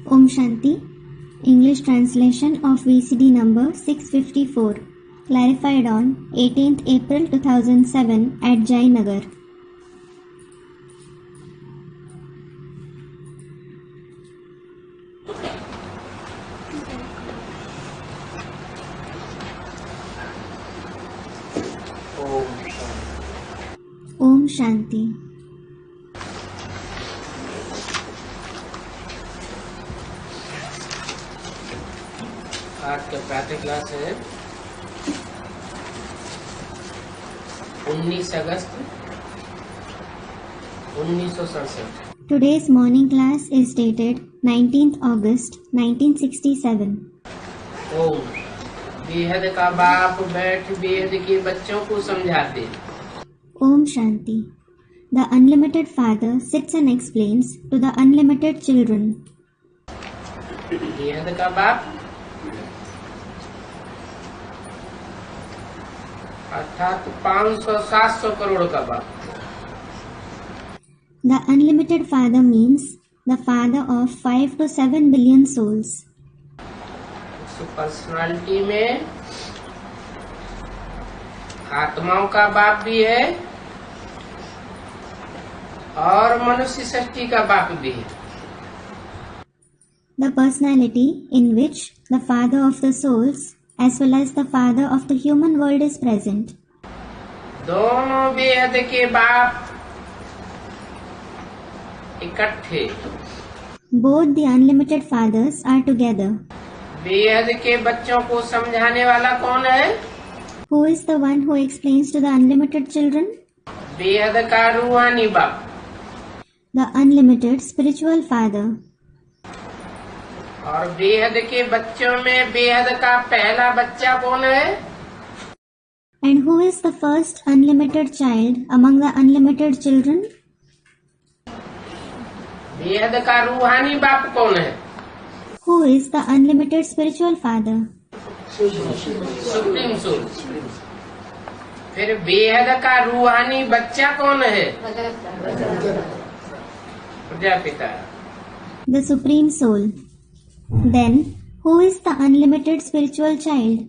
Om Shanti. English translation of VCD number 654. Clarified on 18th April 2007 at Jayanagar. Om Shanti. आज का प्रातः class है 19 अगस्त 1967। Today's morning class is dated 19th August 1967. ओम बेहद का बाप बैठ बेहद के बच्चों को समझाते। Om Shanti. The Unlimited Father sits and explains to the unlimited children. बेहद का बाप अर्थात 500-700 करोड़ का बाप। The Unlimited Father means the father of 5 to 7 billion souls. उस पर्सनालिटी में आत्माओं का बाप भी है और मनुष्य सृष्टि का बाप भी है। The personality in which the father of the souls as well as the father of the human world is present. दोनों बेहद के बाप इकट्ठे। Both the unlimited fathers are together. बेहद के बच्चों को समझाने वाला कौन है? Who is the one who explains to the unlimited children? बेहद का रूहानी बाप। The unlimited spiritual father. और बेहद के बच्चों में बेहद का पहला बच्चा कौन है? And who is the first unlimited child among the unlimited children? बेहद का रूहानी बाप कौन है? Who is the unlimited spiritual father? Supreme soul. फिर बेहद का रूहानी बच्चा कौन है? Prajapita. The supreme soul. Then, who is the unlimited spiritual child?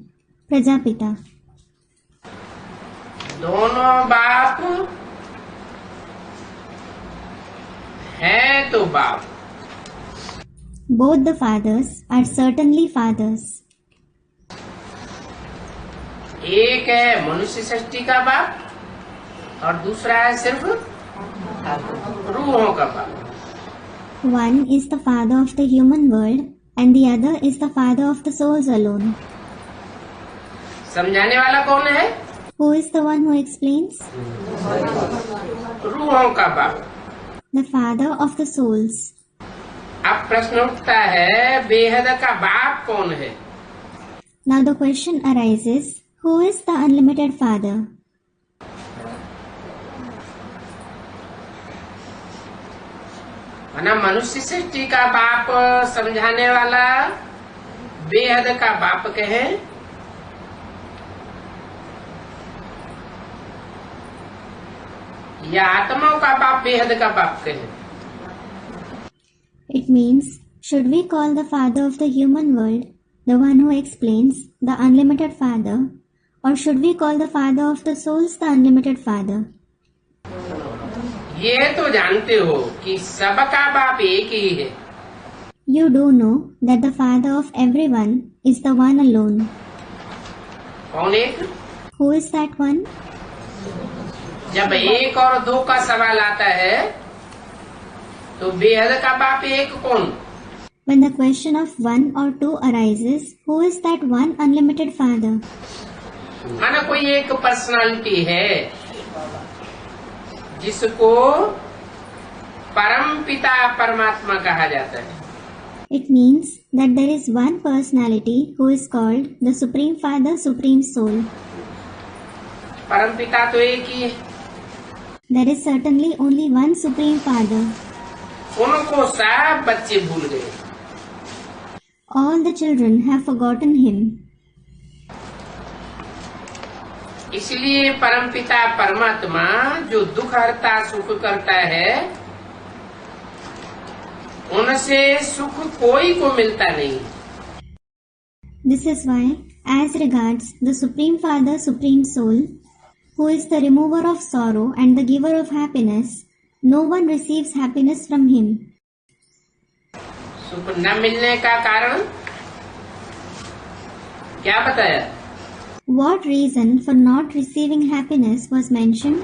Prajapita. दोनों बाप हैं तो बाप। Both the fathers are certainly fathers. एक है मनुष्य सृष्टि का बाप और दूसरा है सिर्फ रूहों का बाप। One is the father of the human world and the other is the father of the souls alone. समझाने वाला कौन है? Who is the one who explains? रूहों का बाप। The father of the souls. अब प्रश्न उठता है बेहद का बाप कौन है? Now the question arises, who is the unlimited father? ना मनुष्य सृष्टि का बाप समझाने वाला बेहद का बाप कहे या आत्माओं का बाप बेहद का बाप कहे? It means, should we call the father of the human world the one who explains, the unlimited father, or should we call the father of the souls the unlimited father? ये तो जानते हो कि सबका बाप एक ही है। You do know that the father of everyone is the one alone. कौन एक? Who is that one? जब एक और दो का सवाल आता है तो बेहद का बाप एक कौन? When the question of one or two arises, who is that one unlimited father? माना कोई एक पर्सनालिटी है जिसको परम पिता परमात्मा कहा जाता है। It means that there is one personality who is called the Supreme Father, Supreme Soul. परम पिता तो एक ही है। There is certainly only one Supreme Father. उनको सब बच्चे भूल गए। All the children have forgotten him. इसलिए परमपिता परमात्मा जो दुख हरता सुख करता है उनसे सुख कोई को मिलता नहीं। This is why, as regards the Supreme Father, Supreme Soul, who is the remover of sorrow and the giver of happiness, no one receives happiness from him. सुख न मिलने का कारण क्या बताया? What reason for not receiving happiness was mentioned?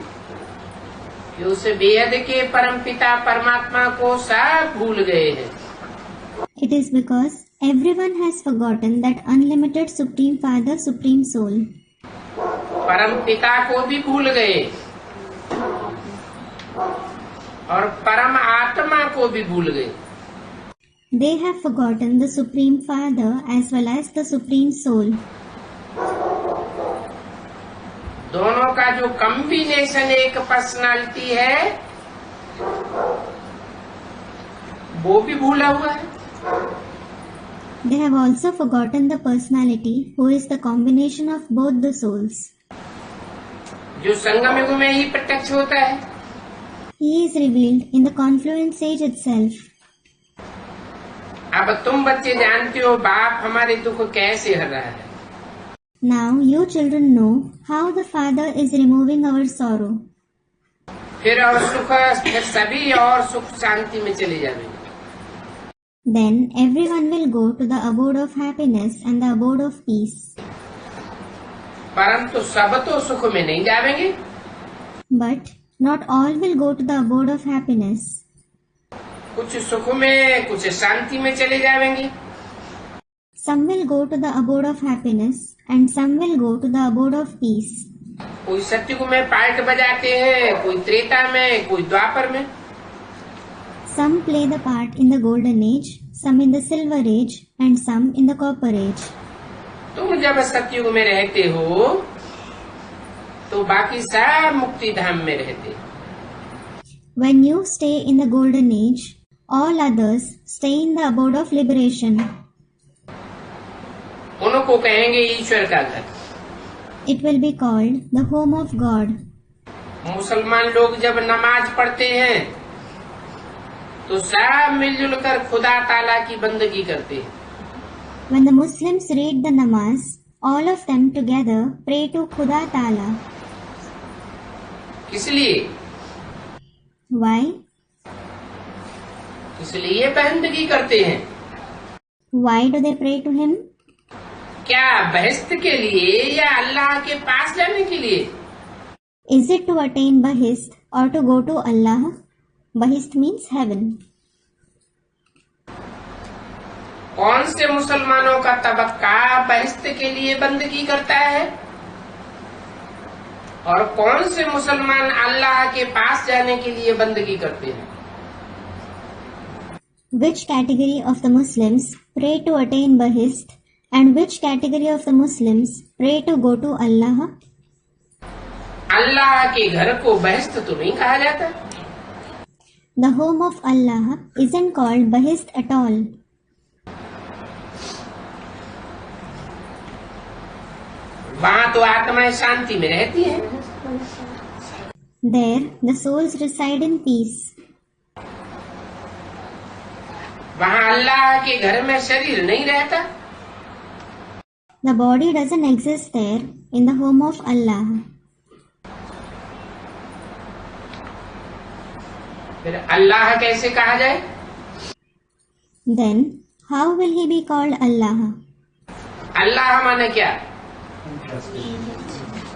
कि उस बेहद के परमपिता परमात्मा को सब भूल गए हैं। It is because everyone has forgotten that unlimited Supreme Father, Supreme Soul. परमपिता को भी भूल गए और परम आत्मा को भी भूल गए। They have forgotten the Supreme Father as well as the Supreme Soul. दोनों का जो कॉम्बिनेशन एक पर्सनालिटी है वो भी भूला हुआ है। They have also forgotten the personality who is the combination of both the souls. जो संगम युग में ही प्रत्यक्ष होता है। He is revealed in the confluent stage itself. अब तुम बच्चे जानते हो बाप हमारे दुख कैसे हर रहा है। Now you children know how the Father is removing our sorrow. फिर और सुख फिर सभी और सुख शांति में चले जाएंगे। Then everyone will go to the abode of happiness and the abode of peace. परंतु सब तो सुख में नहीं जाएंगे। But not all will go to the abode of happiness. कुछ सुख में कुछ शांति में चले जाएंगे। Some will go to the abode of happiness and some will go to the abode of peace. कोई सत्युग में पार्ट बजाते हैं, कोई त्रेता में, कोई द्वापर में। Some play the part in the golden age, some in the silver age and some in the copper age. तुम जब सत्युग में रहते हो तो बाकी सब मुक्ति धाम में रहते। When you stay in the golden age, all others stay in the abode of liberation. उनको कहेंगे ईश्वर का घर। It will be called the home of God. मुसलमान लोग जब नमाज पढ़ते हैं तो सब मिलजुल कर खुदा ताला की बंदगी करते हैं। When the Muslims read the namaz, all of them together pray to Khuda Ta'ala. इसलिए Why? इसलिए बंदगी करते हैं। Why do they pray to him? क्या बहस्त के लिए या अल्लाह के पास जाने के लिए? Is it to attain Bahist or to go to Allah? Bahist means heaven. कौन से मुसलमानों का तबक्का बहस्त के लिए बंदगी करता है और कौन से मुसलमान अल्लाह के पास जाने के लिए बंदगी करते हैं? Which category of the Muslims pray to attain Bahist and which category of the Muslims pray to go to Allah? अल्लाह के घर को बहस्त तो नहीं कहा जाता। The home of Allah isn't called Bahist at all. वहाँ तो आत्माएं शांति में रहती हैं। There the souls reside in peace. वहाँ अल्लाह के घर में शरीर नहीं रहता। The body doesn't exist there in the home of Allah. फिर अल्लाह कैसे कहा जाए? Then how will he be called Allah? अल्लाह माने क्या?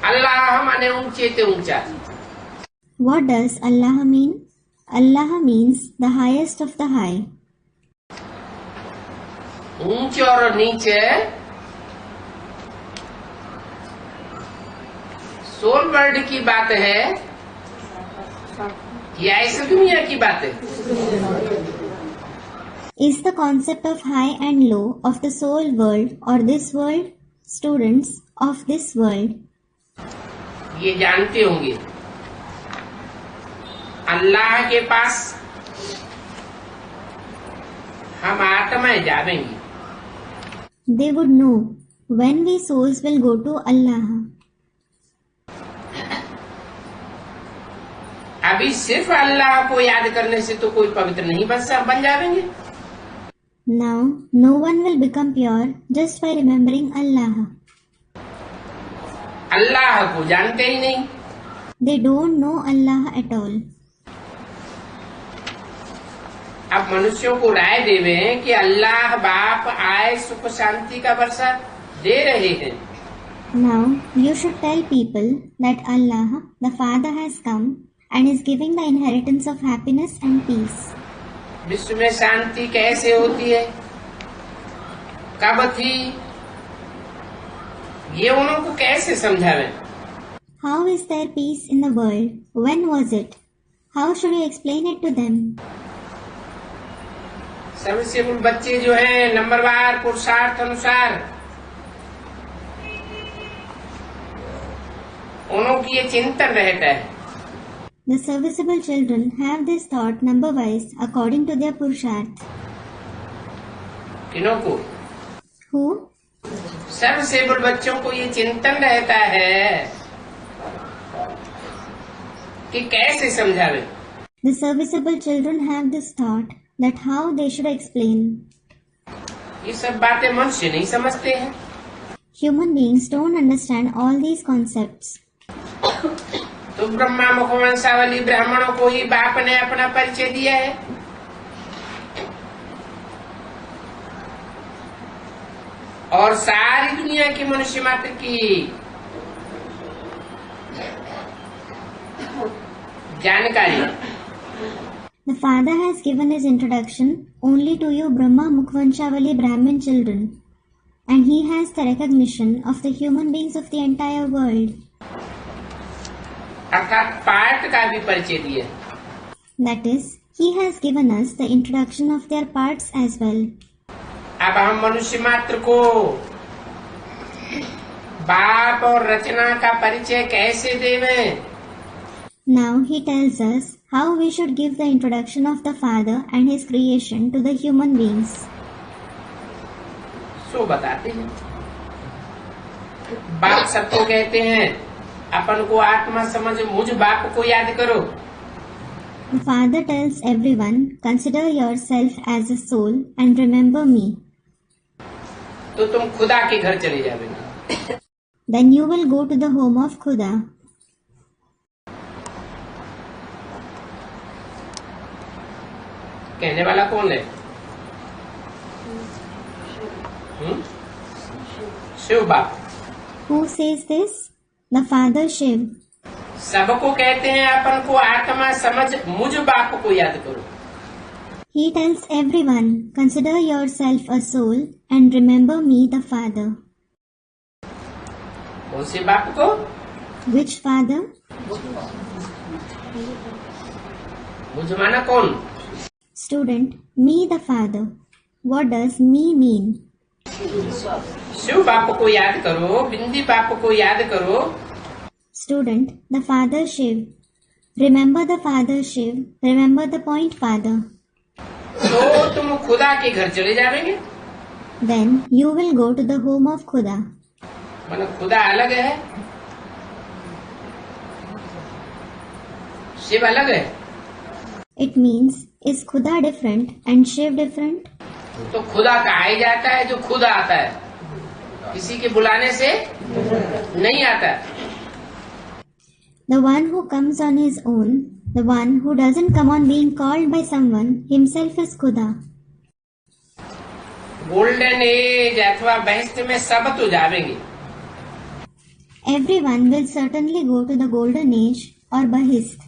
अल्लाह माने ऊंचे ते ऊंचा। What does Allah mean? Allah means the highest of the high. ऊंचे और नीचे सोल वर्ल्ड की बात है या इस दुनिया की बात है? Is the concept of high and low of the soul world or this world? Students of this world. ये जानते होंगे अल्लाह के पास हम आत्माएं जाएंगी। They would know when we souls will go to Allah. अभी सिर्फ अल्लाह को याद करने से तो कोई पवित्र नहीं बन जाएंगे। Now, no one will become pure just by remembering Allah. अल्लाह को जानते ही नहीं। They don't know Allah at all. अब मनुष्यों को राय देवे कि अल्लाह बाप आए सुख शांति का वर्षा दे रहे हैं। Now, you should tell people that Allah, the Father, has come and is giving the inheritance of happiness and peace. विश्व में शांति कैसे होती है, कब थी, ये उनको कैसे समझावे? How is there peace in the world? When was it? How should you explain it to them? सबसे मूल बच्चे जो हैं नंबरवार पुरुषार्थ अनुसार उन्हों की ये चिंतन रहता है। The serviceable children have this thought number-wise according to their purusharth. किनों को? Who? सर्वसेबल बच्चों को ये चिंतन रहता है कि कैसे समझावे। The serviceable children have this thought that how they should explain. ये सब बातें मनुष्य नहीं समझते हैं। Human beings don't understand all these concepts. तो ब्रह्मा मुखवंशावली ब्राह्मणों को ही बाप ने अपना परिचय दिया है। और सारी दुनिया की मनुष्य मात्र की जानकारी। The Father has given his introduction only to you Brahma Mukhvanshavali Brahmin children, and he has the recognition of the human beings of the entire world. अर्थात पार्ट का भी परिचय दिया। That is, he has given us the introduction of their parts as well. अब हम मनुष्य मात्र को बाप और रचना का परिचय कैसे देवें? Now he tells us how we should give the introduction of the Father and his creation to the human beings. सो बताते हैं। बाप सबको कहते हैं अपन को आत्मा समझ मुझ बाप को याद करो। The Father tells everyone, consider yourself as a soul and remember me. तो तुम खुदा के घर चले जाओगे। Then you will go to the home of Khuda. कहने वाला कौन है? शिव बाप। Who says this? The Father Shiv. सबको कहते हैं अपन को आत्मा समझ मुझ बाप को याद करो। He tells everyone, consider yourself a soul and remember me, the Father. कौन से बाप को? Which Father? मुझ माना कौन? Student, me, the Father. What does me mean? Shiv बाप को याद करो, बिंदी बाप को याद करो। Student, the Father Shiv. Remember the Father Shiv. Remember the point Father. तो तुम खुदा के घर चले जाओगे। Then you will go to the home of Khuda. मतलब खुदा अलग है, शिव अलग है। It means, is Khuda different and Shiv different? तो खुदा कहा ही जाता है जो खुद आता है, किसी के बुलाने से नहीं आता। The one who comes on his own, the one who doesn't come on being called by someone, himself is Khuda. Golden age अथवा बहस्त में सब तो जावेंगे। Everyone will certainly go to the golden age or Bahist.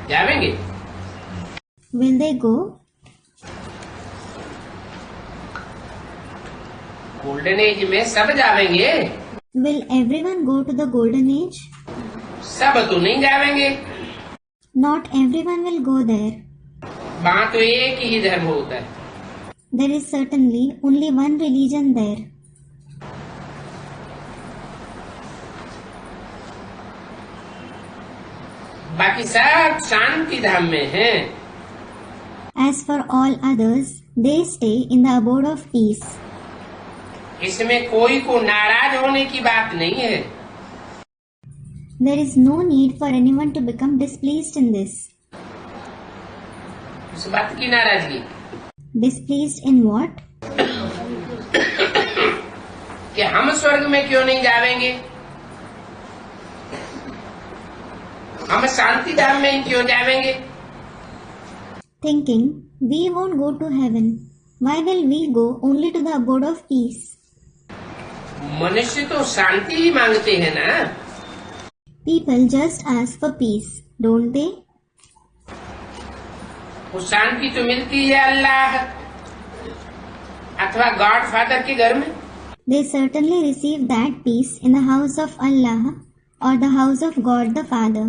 जावेंगे। Will they go? Golden age में सब जावेंगे। Will everyone go to the golden age? सब तो नहीं जावेंगे। Not everyone will go there. वहाँ तो एक ही धर्म होता है। There is certainly only one religion there. बाकी सब शांति धाम में हैं। As for all others, they stay in the abode of peace. इसमें कोई को नाराज होने की बात नहीं है। There is no need for anyone to become displeased in this. इस बात की नाराजगी Displeased in what? कि हम स्वर्ग में क्यों नहीं जावेंगे, हम शांति धाम में क्यों जावेंगे। Thinking, we won't go to heaven. Why will we go only to the abode of peace? मनुष्य तो शांति ही मांगते हैं ना। People just ask for peace, don't they? वो शांति तो मिलती है अल्लाह अथवा गॉड फादर के घर में। They certainly receive that peace in the house of Allah or the house of God the Father.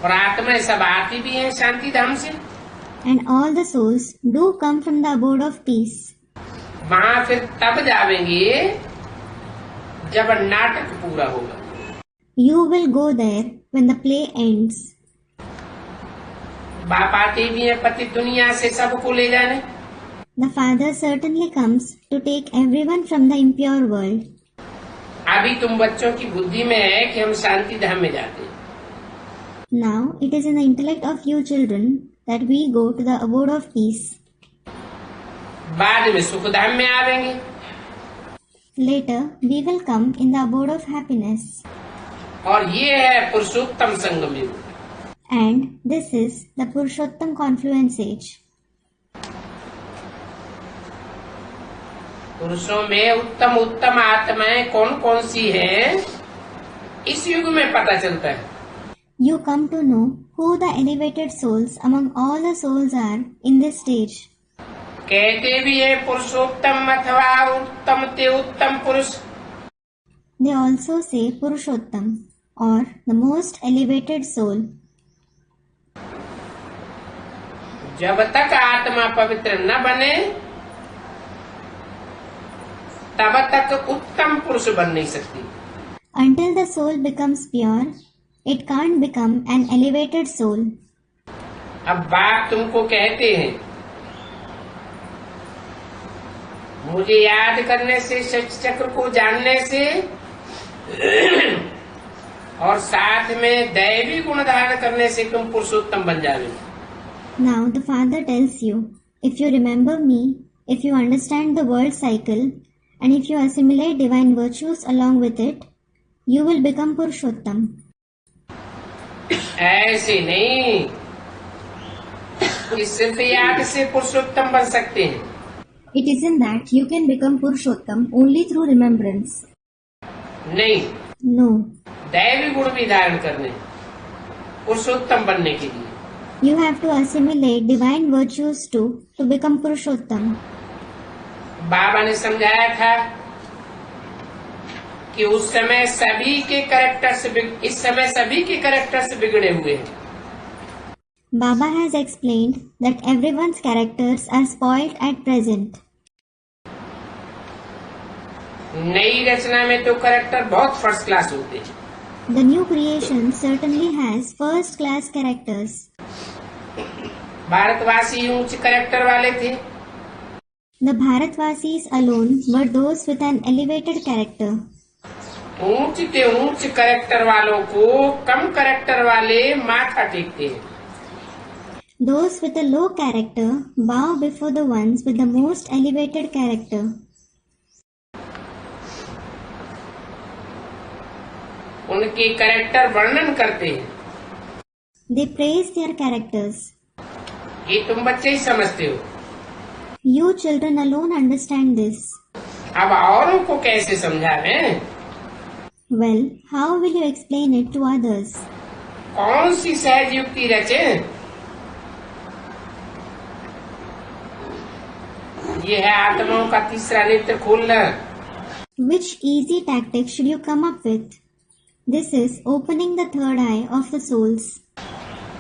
और आत्माएं सब आती भी हैं शांति धाम से। And all the souls do come from the abode of peace. वहां फिर तब जावेंगे जब नाटक पूरा होगा। You will go there when the play ends. बाप आते भी हैं पति दुनिया से सबको ले जाने। The Father certainly comes to take everyone from the impure world. अभी तुम बच्चों की बुद्धि में है कि हम शांति धाम में जाते हैं। Now it is in the intellect of you children that we go to the abode of peace. बाद में सुख धाम में आवेंगे। Later we will come in the abode of happiness. और ये है पुरुषोत्तम संगम युग। And this is the Purushottam confluence age. पुरुषों में उत्तम उत्तम आत्माएं कौन कौन सी हैं, इस युग में पता चलता है। You come to know who the elevated souls among all the souls are in this stage. कहते भी है पुरुषोत्तम अथवा उत्तम ते उत्तम पुरुष। They also say Purushottam or the most elevated soul. जब तक आत्मा पवित्र न बने तब तक उत्तम पुरुष बन नहीं सकती। Until the soul becomes pure, it can't become an elevated soul. अब बाप तुमको कहते हैं मुझे याद करने से, सच चक्र को जानने से और साथ में दैवी गुण धारण करने से तुम पुरुषोत्तम बन जाओगे। Now the Father tells you, if you remember me, if you understand the world cycle, and if you assimilate divine virtues along with it, you will become Purushottam. ऐसे नहीं कि सिर्फ याद से पुरुषोत्तम बन सकते हैं। It isn't that you can become Purushottam only through remembrance. नहीं, No. दैवी गुण भी धारण करने पुरुषोत्तम बनने के लिए। You have to assimilate divine virtues too to become Purushottam. बाबा ने समझाया था कि उस समय सभी के कैरेक्टर्स, इस समय सभी के कैरेक्टर्स बिगड़े हुए हैं। Baba has explained that everyone's characters are spoiled at present. नई रचना में तो कैरेक्टर बहुत फर्स्ट क्लास होते हैं। The new creation certainly has first class characters. भारतवासी उच्च कैरेक्टर वाले थे। The Bharatvasis alone were those with an elevated character. ऊंच के ऊंच कैरेक्टर वालों को कम कैरेक्टर वाले माथा टेकते हैं। Those with a low character bow before the ones with the most elevated character. उनके कैरेक्टर वर्णन करते हैं। They praise their characters. ये तुम बच्चे ही समझते हो। You children alone understand this. अब औरों को कैसे समझावें? Well, how will you explain it to others? कौन सी सहज युक्ति रचें? ये है आत्माओं का तीसरा नेत्र खोलना। Which easy tactic should you come up with? This is opening the third eye of the souls.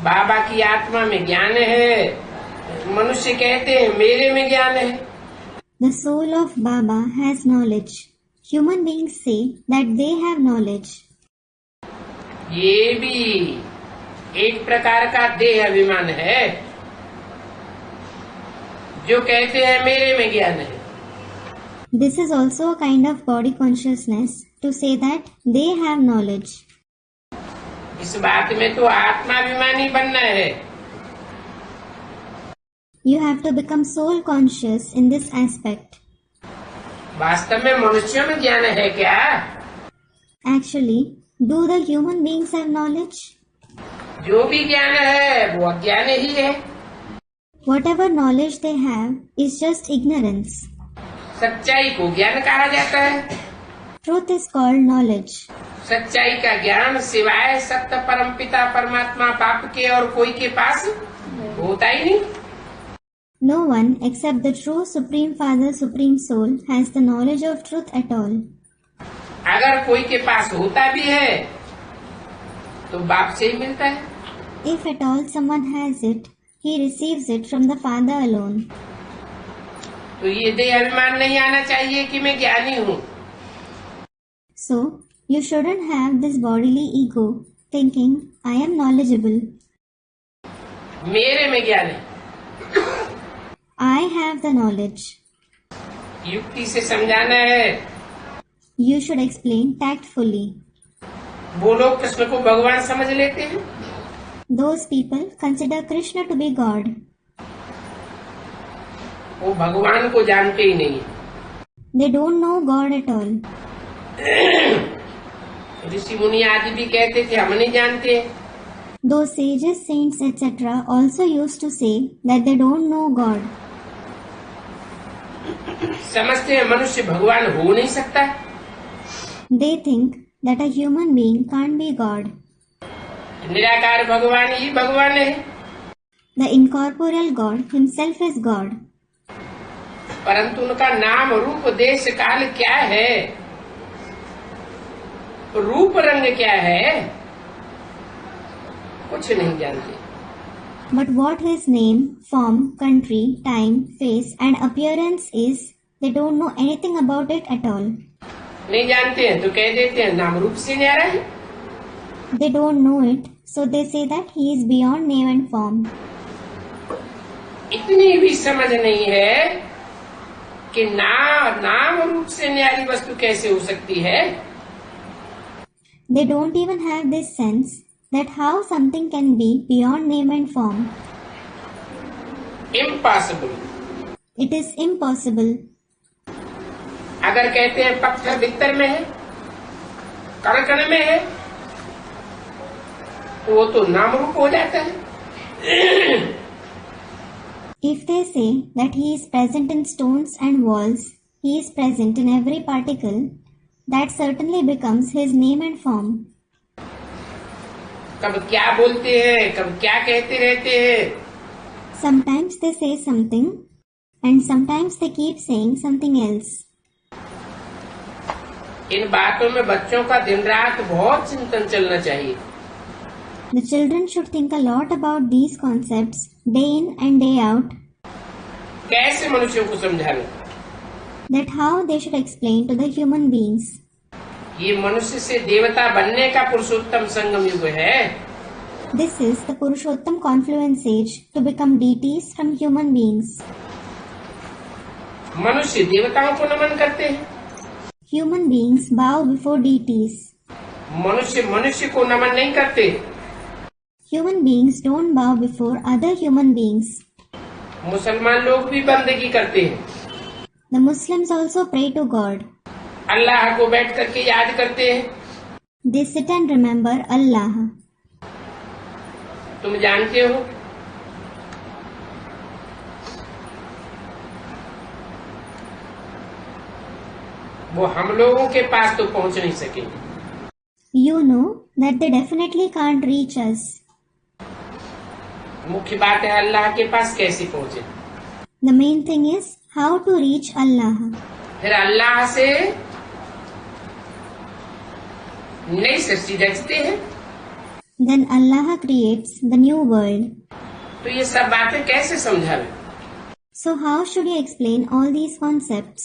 बाबा की आत्मा में ज्ञान है, मनुष्य कहते हैं मेरे में ज्ञान है। The soul of Baba has knowledge. Human beings say that they have knowledge. ये भी एक प्रकार का देह अभिमान है जो कहते हैं मेरे में ज्ञान है। This is also a kind of body consciousness to say that they have knowledge. इस बात में तो आत्माभिमानी बनना है। You have to become soul conscious in this aspect. वास्तव में मनुष्यों में ज्ञान है क्या? Actually, do the human beings have knowledge? जो भी ज्ञान है वो अज्ञान ही है। Whatever knowledge they have is just ignorance. सच्चाई को ज्ञान कहा जाता है। Truth is called knowledge. सच्चाई का ज्ञान सिवाय सत्य परमपिता परमात्मा बाप के और कोई के पास होता ही नहीं। No one except the true Supreme Father, Supreme Soul has the knowledge of truth at all. अगर कोई के पास होता भी है तो बाप से ही मिलता है। If at all someone has it, he receives it from the Father alone. तो ये देह अभिमान नहीं आना चाहिए कि मैं ज्ञानी हूँ। So, you shouldn't have this bodily ego thinking, I am knowledgeable. मेरे में ज्ञान है। I have the knowledge. युक्ति से समझाना है। You should explain tactfully. वो लोग कृष्ण को भगवान समझ लेते हैं। Those people consider Krishna to be God. वो भगवान को जानते ही नहीं। They don't know God at all. ऋषि मुनि आदि भी कहते थे हम नहीं जानते। Those sages, saints, etc. also used to say that they don't know God. समझते हैं मनुष्य भगवान हो नहीं सकता। They think that a human being can't be God. निराकार भगवान ही भगवान है। The incorporeal God himself is God. परंतु उनका नाम रूप देश काल क्या है, रूप रंग क्या है, कुछ नहीं जानते। But what his name, form, country, time, face and appearance is, they don't know anything about it at all. नहीं जानते हैं तो कह देते हैं नाम रूप से न्यारा है। They don't know it, so they say that he is beyond name and form. इतनी भी समझ नहीं है कि नाम रूप से न्यारी वस्तु कैसे हो सकती है। They don't even have this sense that how something can be beyond name and form. Impossible. It is impossible. अगर कहते हैं पत्थर भीतर में है, कण कण में है, तो वो तो नाम रूप हो जाता है। If they say that he is present in stones and walls, he is present in every particle, that certainly becomes his name and form. कब क्या बोलते हैं, कब क्या कहते रहते हैं। Sometimes they say something and sometimes they keep saying something else. इन बातों में बच्चों का दिन रात बहुत चिंतन चलना चाहिए। The children should think a lot about these concepts day in and day out. कैसे मनुष्यों को समझाना, That how they should explain to the human beings. ये मनुष्य से देवता बनने का पुरुषोत्तम संगम युग है। This is the Purushottam confluence age to become deities from human beings. मनुष्य देवताओं को नमन करते हैं, Human beings bow before deities. मनुष्य मनुष्य को नमन नहीं करते। Human beings don't bow before other human beings. मुसलमान लोग भी बंदगी करते हैं। The Muslims also pray to God. अल्लाह को बैठ करके याद करते हैं। They sit and remember Allah. तुम जानते हो वो हम लोगों के पास तो पहुंच नहीं सकेंगे। You know that they definitely can't reach us. मुख्य बात है अल्लाह के पास कैसे पहुंचे। The main thing is how to reach Allah. फिर अल्लाह से नई सृष्टि रचते हैं। Then Allah creates the new world. तो ये सब बातें कैसे समझावे। So how should you explain all these concepts?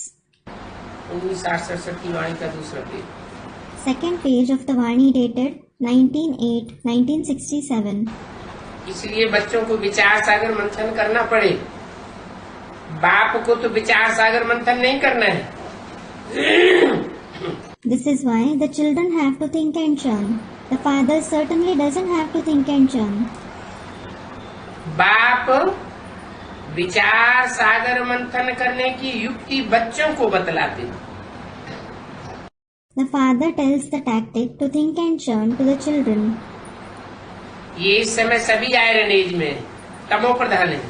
1967 की वाणी का दूसरा page. Second page of the Vani dated 19/8/1967. इसलिए बच्चों को विचार सागर मंथन करना पड़े। बाप को तो विचार सागर मंथन नहीं करना है। This is why the children have to think and churn. The father certainly doesn't have to think and churn. बाप विचार सागर मंथन करने की युक्ति बच्चों को बतलाते हैं। The father tells the tactic to think and churn to the children. ये इस समय सभी आयरन एज में है, तमो प्रधान है।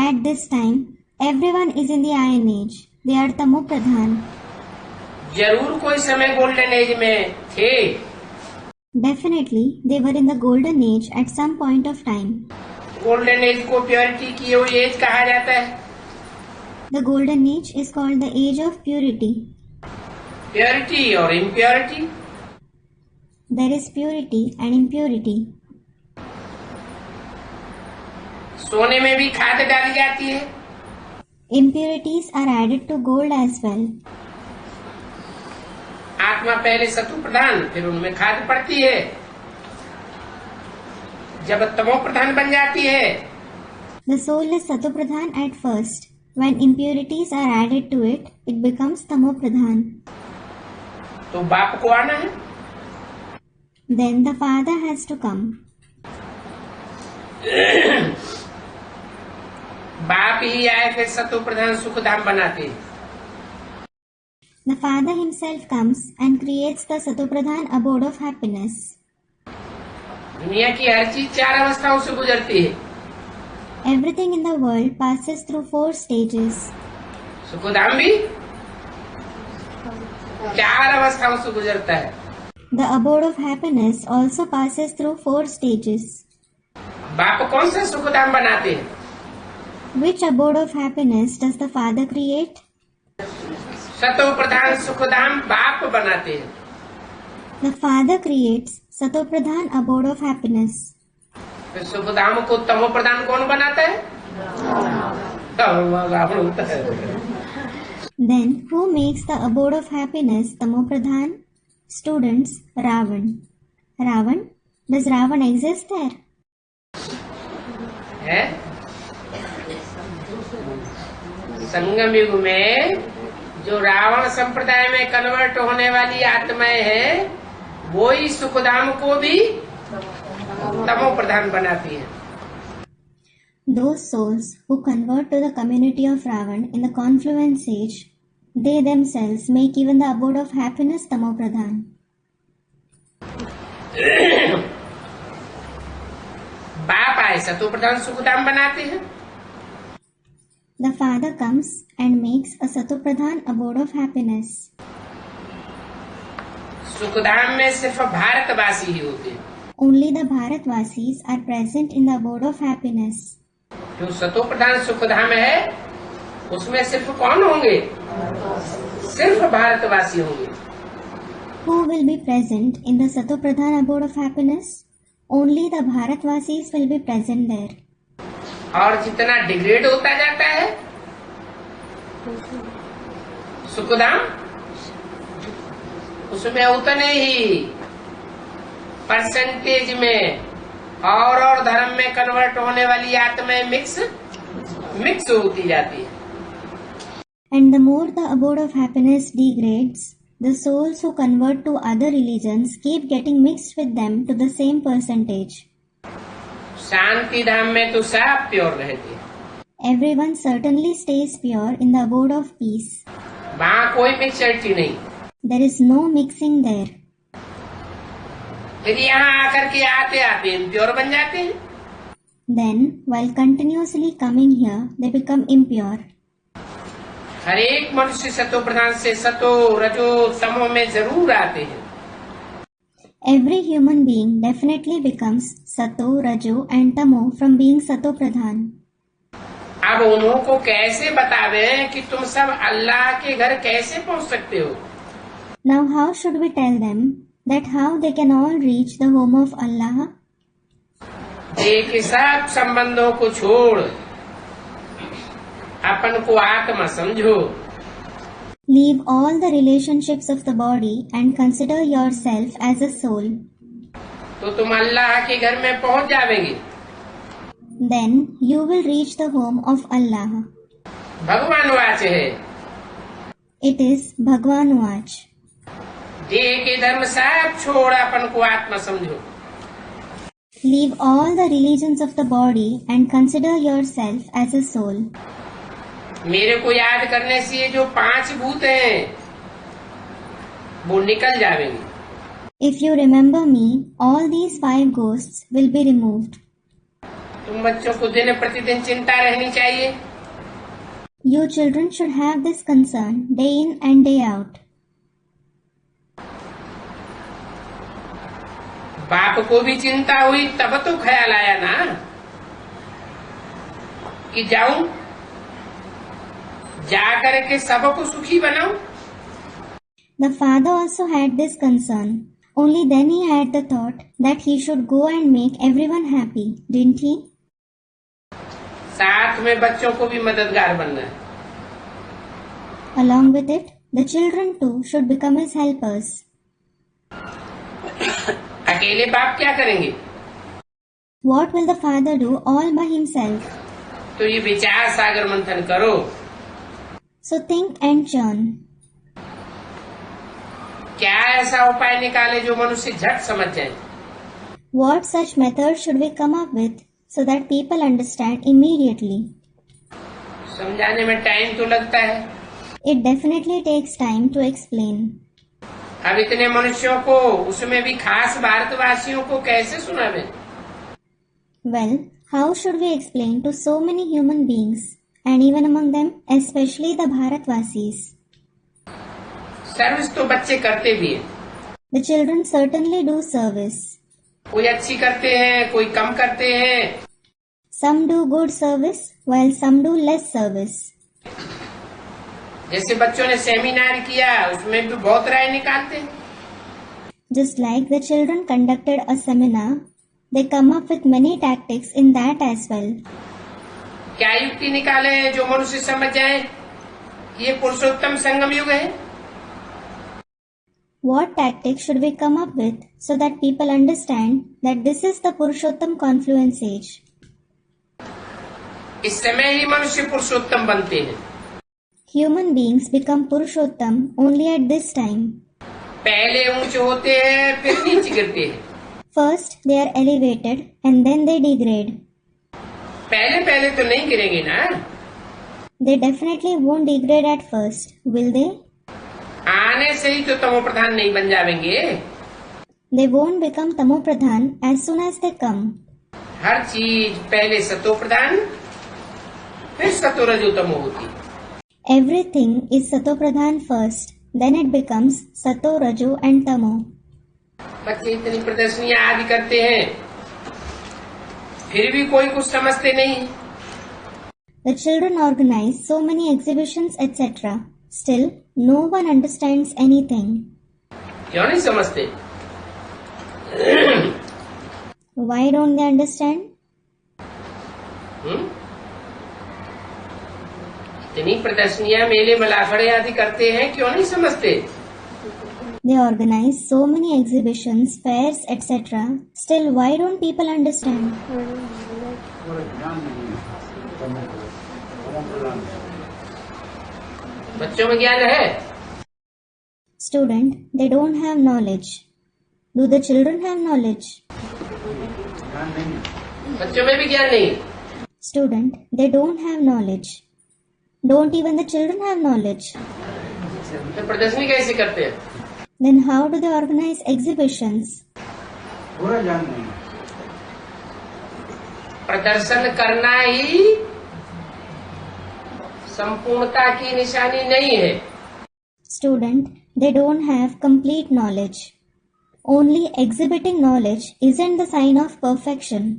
At this time, everyone is in the iron age. They are tamo pradhan. जरूर कोई समय गोल्डन एज में थे। Definitely, they were in the golden age at some point of time. Golden age को प्योरिटी की हुई एज कहा जाता है। The golden age is called the age of purity. Purity और impurity. There is purity and impurity. सोने में भी खाद डाली जाती है। Impurities are added to gold as well. आत्मा पहले सतु प्रधान, फिर उनमें खाद पड़ती है। जब तमो प्रधान बन जाती है The soul is Sato Pradhan at first. When impurities are added to it, it becomes Tamo Pradhan. तो बाप को आना है। Then the father has to come. बाप ही आए फिर सतु प्रधान सुखधाम बनाते हैं। The father himself comes and creates the Sato Pradhan abode of happiness. दुनिया की हर चीज 4 अवस्थाओं से गुजरती है। Everything in the world passes through 4 stages. Sukhdham भी 4 अवस्थाओं से गुजरता है। The abode of happiness also passes through 4 stages. बाप कौन सा सुखधाम बनाते हैं? Which abode of happiness does the father create? सतो प्रधान सुखधाम बाप बनाते हैं। The father creates Sato Pradhan abode of happiness. फिर सुखधाम को तमो प्रधान कौन बनाता है? रावण होता है। Then who makes the abode of happiness Tamo Pradhan? Students, Ravan. Ravan? Does Ravan exist there? है? संगम युग में जो रावण संप्रदाय में कन्वर्ट होने वाली आत्माएं हैं, वो ही सुखधाम को भी तमो प्रधान बनाती है। Those souls who convert to the community of Ravan in the confluence age, they themselves make even the abode of happiness Tamo Pradhan. बाप आए सतो प्रधान सुखधाम बनाते हैं। The father comes and makes a Sato Pradhan abode of happiness. Sukhdham में सिर्फ भारतवासी ही होते हैं। Only the Bharatvasis are present in the abode of happiness. जो सतो प्रधान सुखधाम है, उसमें सिर्फ कौन होंगे? सिर्फ भारतवासी होंगे। Who will be present in the Sato Pradhan abode of happiness? Only the Bharatvasis will be present there. और जितना डिग्रेड होता जाता है सुखधाम, उसमें उतने ही परसेंटेज में और धर्म में कन्वर्ट होने वाली आत्माएं मिक्स होती जाती है। And the more the abode of happiness degrades, the souls who convert to other religions keep getting mixed with them to the same percentage. शांति धाम में तो सब प्योर रहते हैं। Everyone certainly stays pure in the abode of peace. वहाँ कोई मिक्सचरिटी नहीं। There is no mixing there. फिर यहाँ आकर के आते आते इम्प्योर बन जाते हैं। Then, while continuously coming here, they become impure. हर एक मनुष्य सतो प्रधान से सतो रजो तमो में जरूर आते हैं। Every human being definitely becomes Sato, Rajo and Tamo from being Sato Pradhan. अब उन्हों को कैसे बतावे कि तुम सब अल्लाह के घर कैसे पहुंच सकते हो? Now how should we tell them that how they can all reach the home of Allah? एक सब संबंधों को छोड़ अपन को आत्मा समझो। Leave all the relationships of the body and consider yourself as a soul. तो तुम अल्लाह के घर में पहुंच जाओगे। Then you will reach the home of Allah. भगवान वाच है। It is Bhagwan Vach. देह के धर्म सब छोड़ अपन को आत्मा समझो। Leave all the religions of the body and consider yourself as a soul. मेरे को याद करने से ये जो 5 भूत हैं वो निकल जाएंगे। If you remember me, all these 5 ghosts will be removed. तुम बच्चों को दिन प्रतिदिन चिंता रहनी चाहिए। You children should have this concern day in and day out. बाप को भी चिंता हुई तब तो ख्याल आया ना कि जाऊं जा करके सबको सुखी बनाऊं। The father also had this concern. Only then he had the thought that he should go and make everyone happy, didn't he? साथ में बच्चों को भी मददगार बनना है। Along with it, the children too should become his helpers. अकेले बाप क्या करेंगे? What will the father do all by himself? तो ये विचार सागर मंथन करो। So think and churn. क्या ऐसा उपाय निकाले जो मनुष्य झट समझ जाए? What such method should we come up with so that people understand immediately? समझाने में टाइम तो लगता है। It definitely takes time to explain. अब इतने मनुष्यों को, उसमें भी खास भारतवासियों को कैसे सुनावे? Well, how should we explain to so many human beings, and even among them, especially the Bharatvasis? Service तो बच्चे करते भी हैं। The children certainly do service. कोई अच्छी करते हैं, कोई कम करते हैं। Some do good service, while some do less service. जैसे बच्चों ने सेमिनार किया, उसमें भी बहुत राय निकालते हैं। Just like the children conducted a seminar, they come up with many tactics in that as well. क्या युक्ति निकाले जो मनुष्य समझ जाए ये पुरुषोत्तम संगम युग है? What tactics should we come up with so that people understand that this is the Purushottam confluence age? इस समय ही मनुष्य पुरुषोत्तम बनते हैं। Human beings become Purushottam only at this time. पहले ऊंचे होते हैं, फिर नीचे गिरते हैं। First, they are elevated and then they degrade. पहले तो नहीं गिरेंगे ना? They definitely won't degrade at first, will they? आने से ही तो तमो प्रधान नहीं बन जाएंगे। They won't become Tamo Pradhan as soon as they come. हर चीज पहले सतो प्रधान फिर सतो रजो तमो होती। Everything is Sato Pradhan first, then it becomes Sato, Rajo and Tamo. बच्चे इतनी प्रदर्शनियां आदि करते हैं, फिर भी कोई कुछ समझते नहीं। The children organize so many exhibitions etc. Still, no one understands anything. क्यों नहीं समझते? Why don't they understand? इतनी प्रदर्शनियां मेले मलाखड़े आदि करते हैं, क्यों नहीं समझते? They organize so many exhibitions, fairs etc. Still, why don't people understand? बच्चों में ज्ञान है। Student, they don't have knowledge. Do the children have knowledge? बच्चों में भी ज्ञान नहीं। Student, they don't have knowledge. Don't even the children have knowledge? तो प्रदर्शनी कैसे करते हैं? Then how do they organize exhibitions? प्रदर्शन करना ही संपूर्णता की निशानी नहीं है। Student, they don't have complete knowledge. Only exhibiting knowledge isn't the sign of perfection.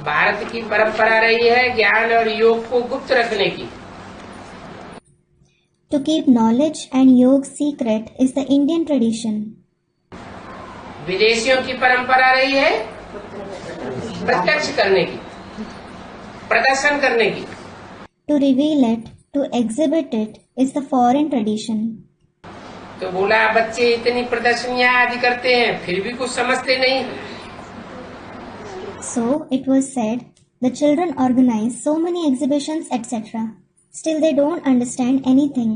Bharat की परंपरा रही है ज्ञान और योग को गुप्त रखने की। To keep knowledge and yoga secret is the Indian tradition. विदेशियों की परंपरा रही है प्रत्यक्ष करने की, प्रदर्शन करने की। To reveal it, to exhibit it is the foreign tradition. तो बोला बच्चे इतनी प्रदर्शनियां आदि करते हैं, फिर भी कुछ समझते नहीं। So it was said, the children organize so many exhibitions etc. Still they don't understand anything.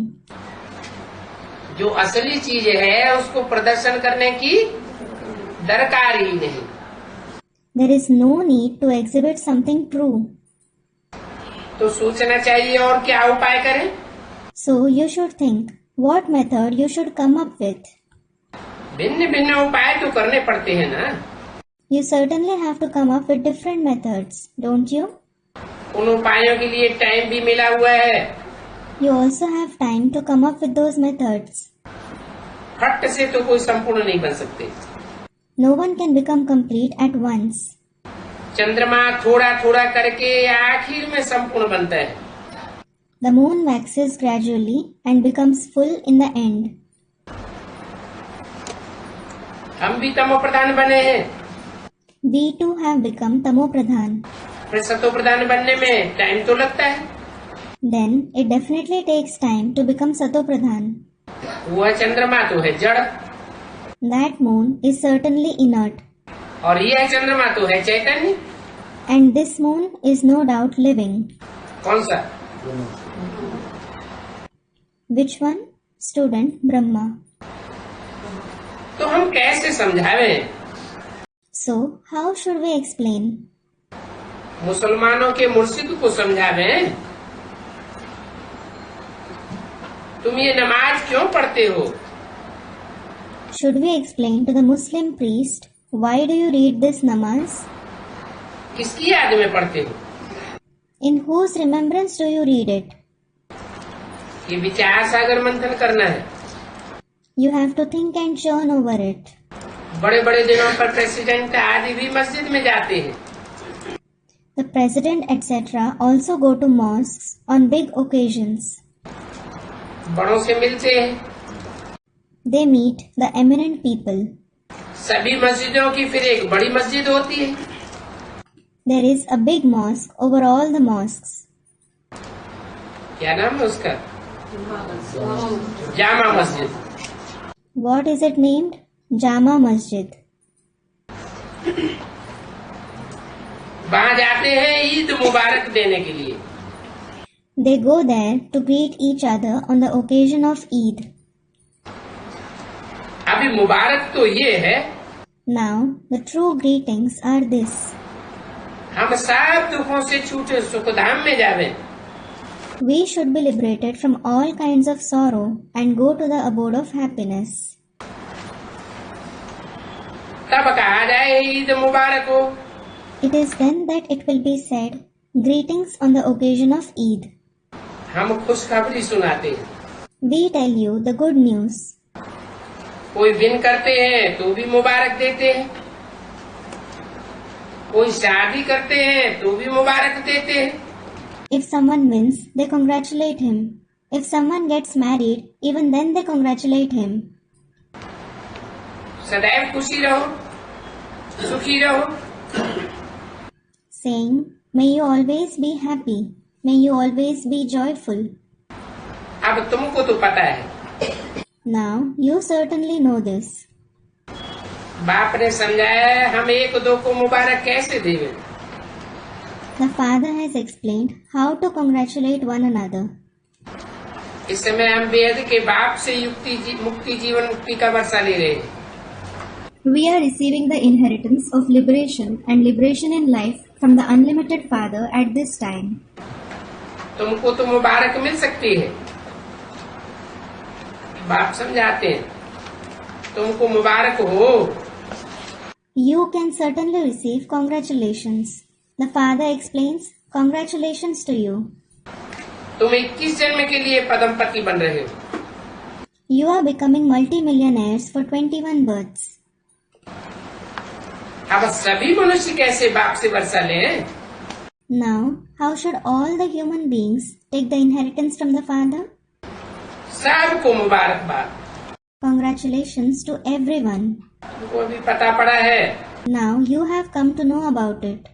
जो असली चीज है उसको प्रदर्शन करने की दरकार ही नहीं। There is no need to exhibit something true. तो सोचना चाहिए और क्या उपाय करें। So you should think what method you should come up with. भिन्न भिन्न उपाय तो करने पड़ते हैं ना। You certainly have to come up with different methods, don't you? उन उपायों के लिए टाइम भी मिला हुआ है। You also have time to come up with those methods. फट से तो कोई संपूर्ण नहीं बन सकते। No one can become complete at once. चंद्रमा थोड़ा थोड़ा करके आखिर में संपूर्ण बनता है। The moon waxes gradually and becomes full in the end. हम भी तमो प्रधान बने हैं। We too have become Tamo Pradhan. फिर सतो प्रधान बनने में टाइम तो लगता है। Then it definitely takes time to become Sato Pradhan. वह चंद्रमा तो है जड़, That moon is certainly inert. और यह चंद्रमा तो है चैतन्य। And this moon is no doubt living. कौन सा? Which one? Student Brahma. तो हम कैसे समझावें? So, how should we explain? मुसलमानों के मुर्शिद को समझावें। तुम ये नमाज क्यों पढ़ते हो? Should we explain to the Muslim priest, why do you read this namaz? किसकी याद में पढ़ते हो? In whose remembrance do you read it? ये विचार सागर मंथन करना है। You have to think and churn over it. बड़े बड़े दिनों पर प्रेसिडेंट आदि भी मस्जिद में जाते हैं। The president etc. also go to mosques on big occasions. बड़ों से मिलते हैं। They meet the eminent people. सभी मस्जिदों की फिर एक बड़ी मस्जिद होती है। There is a big mosque over all the mosques. क्या नाम है उसका? Jama Masjid. What is it named? Jama Masjid. वहाँ जाते हैं ईद मुबारक देने के लिए। They go there to greet each other on the occasion of Eid. अभी मुबारक तो ये है, Now, the true greetings are this. हम सब दुखों से छूटे सुखधाम में जावे। We should be liberated from all kinds of sorrow and go to the abode of happiness. तब कहा जाए ईद मुबारक हो। It is then that it will be said, greetings on the occasion of Eid. हम खुशखबरी सुनाते हैं। We tell you the good news. कोई win करते हैं तो भी मुबारक देते हैं, कोई शादी करते हैं तो भी मुबारक देते हैं। If someone wins, they congratulate him. If someone gets married, even then they congratulate him. सदैव खुशी रहो, सुखी रहो। Saying, may you always be happy. May you always be joyful. अब तुमको तो पता है। Now, you certainly know this. बाप ने समझाया है हम एक दो को मुबारक कैसे देवे। The father has explained how to congratulate one another. इस समय हम वेद के बाप से मुक्ति जीवन मुक्ति का वर्षा ले रहे हैं। We are receiving the inheritance of liberation and liberation in life from the unlimited Father at this time. तुमको तो मुबारक मिल सकती है, बाप समझाते हैं, तुमको मुबारक हो। You can certainly receive congratulations. The Father explains, congratulations to you. तुम 21 जन्म के लिए पदमपति बन रहे हो। You are becoming multimillionaires for 21 births. अब सभी मनुष्य कैसे बाप से वर्षा लें? Now, how should all the human beings take the inheritance from the Father? सबको मुबारकबाद। Congratulations to everyone. तुमको भी पता पड़ा है, Now you have come to know about it.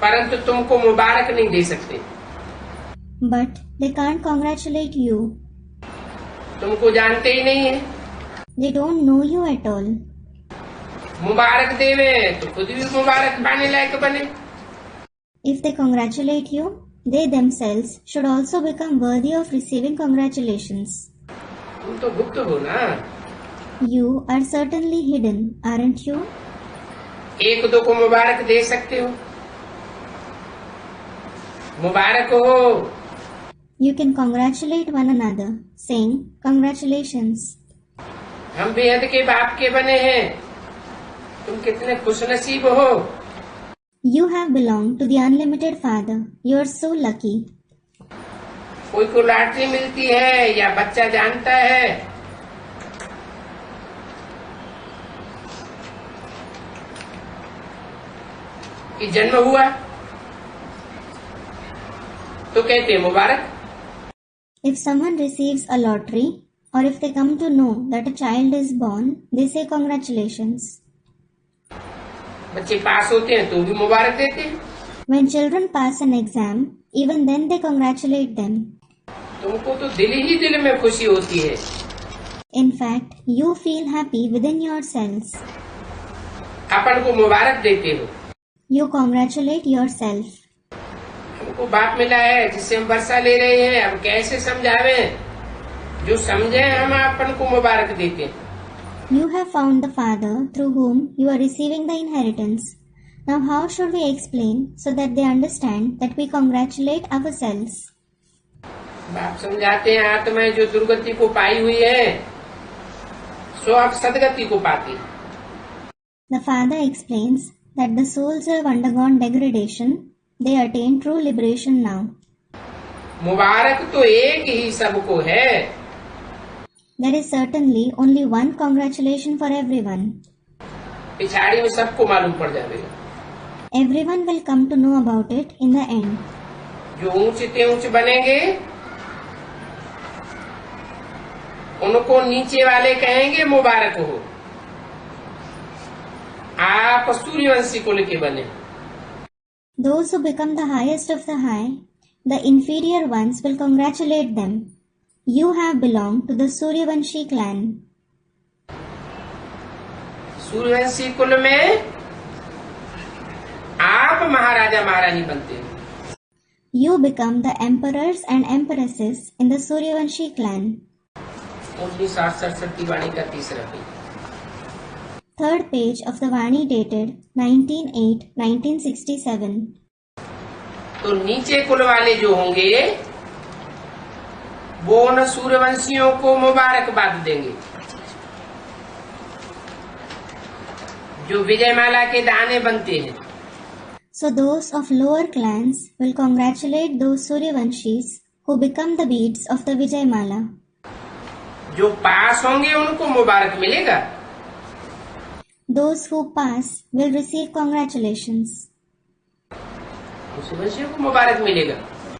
परंतु तुमको मुबारक नहीं दे सकते। But they can't congratulate you. तुमको जानते ही नहीं है। They don't know you at all. मुबारक देवे तो खुद भी मुबारक पाने लायक बने। If they congratulate you, they themselves should also become worthy of receiving congratulations. तुम तो गुप्त हो ना। You are certainly hidden, aren't you? एक दो को मुबारक दे सकते हो। मुबारक हो। You can congratulate one another, saying, Congratulations. हम बेहद के बाप के बने हैं, तुम कितने खुशनसीब हो। You have belonged to the unlimited Father. You are so lucky. कोई को लॉटरी मिलती है या बच्चा जानता है कि जन्म हुआ तो कहते हैं मुबारक। If someone receives a lottery, or if they come to know that a child is born, they say congratulations. बच्चे पास होते हैं तो भी मुबारक देते हैं। When children pass an exam, even then they congratulate them. तुमको तो दिल ही दिल में खुशी होती है। In fact, you feel happy within yourselves. अपन को मुबारक देते हो। You congratulate yourself. हमको बाप मिला है जिससे हम वर्षा ले रहे हैं, अब कैसे समझावें? जो समझे हम अपन को मुबारक देते हैं। You have found the Father through whom you are receiving the inheritance. Now how should we explain so that they understand that we congratulate ourselves? बाप समझाते हैं आत्माएं जो दुर्गति को पाई हुई है सो अब सदगति को पाती। The Father explains that the souls who have undergone degradation, they attain true liberation now. मुबारक तो एक ही सबको है। There is certainly only one congratulation for everyone. पिछाड़ी में सबको मालूम पड़ जाएगा। Everyone will come to know about it in the end. जो ऊंचे ते ऊंचे बनेंगे उनको नीचे वाले कहेंगे मुबारक हो। आप सूर्यवंशी कुल के बने। Those who become the highest of the high, the inferior ones will congratulate them. You have belonged to the Suryavanshi clan. Suryavanshi कुल में आप महाराजा महारानी बनते हो। You become the emperors and empresses in the Suryavanshi clan. 1967 की वाणी का तीसरा page. Third page of the Vani dated 19/8/1967. तो नीचे कुल वाले जो होंगे वो उन सूर्यवंशियों को मुबारकबाद देंगे जो विजयमाला के दाने बनते हैं। So those of lower clans will congratulate those Suryavanshis who become the beads of the Vijayamala. जो पास होंगे उनको मुबारक मिलेगा। Those who pass will receive congratulations. सूर्यवंशियों को मुबारक मिलेगा।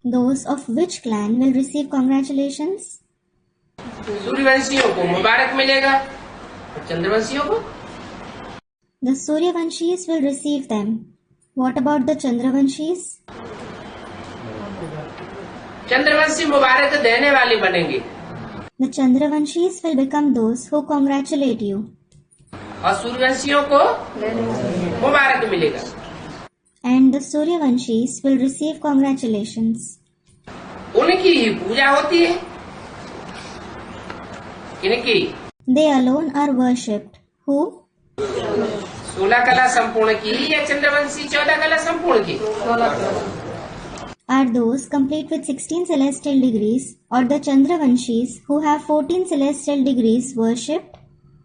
Those of which clan will receive congratulations? सूर्यवंशियों को मुबारक मिलेगा और चंद्रवंशियों को। The Suryavanshis will receive them. What about the Chandravanshis? Chandravanshi मुबारक देने वाले बनेंगे The Chandravanshis will become those who congratulate you. और सूर्यवंशियों को मुबारक मिलेगा। And the Suryavanshis will receive congratulations. उनकी ही पूजा होती है। किनकी? They alone are worshipped. Who? 16 कला संपूर्ण की या चंद्रवंशी 14 कला संपूर्ण की? Are those complete with 16 celestial degrees or the Chandravanshis who have 14 celestial degrees worshipped?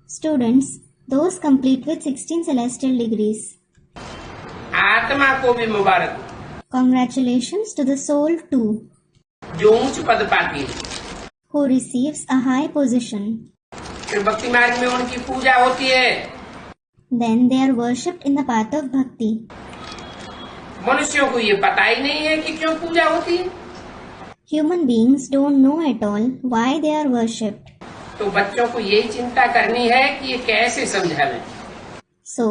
Students, those complete with 16 celestial degrees. आत्मा को भी मुबारक। Congratulations to the soul too, जो ऊंच पद पाती है। who receives a high position. फिर भक्ति मार्ग में उनकी पूजा होती है। Then they are worshipped in the path of bhakti. मनुष्यों को ये पता ही नहीं है कि क्यों पूजा होती है। Human beings don't know at all why they are worshipped. तो बच्चों को यही चिंता करनी है कि ये कैसे समझावें। So,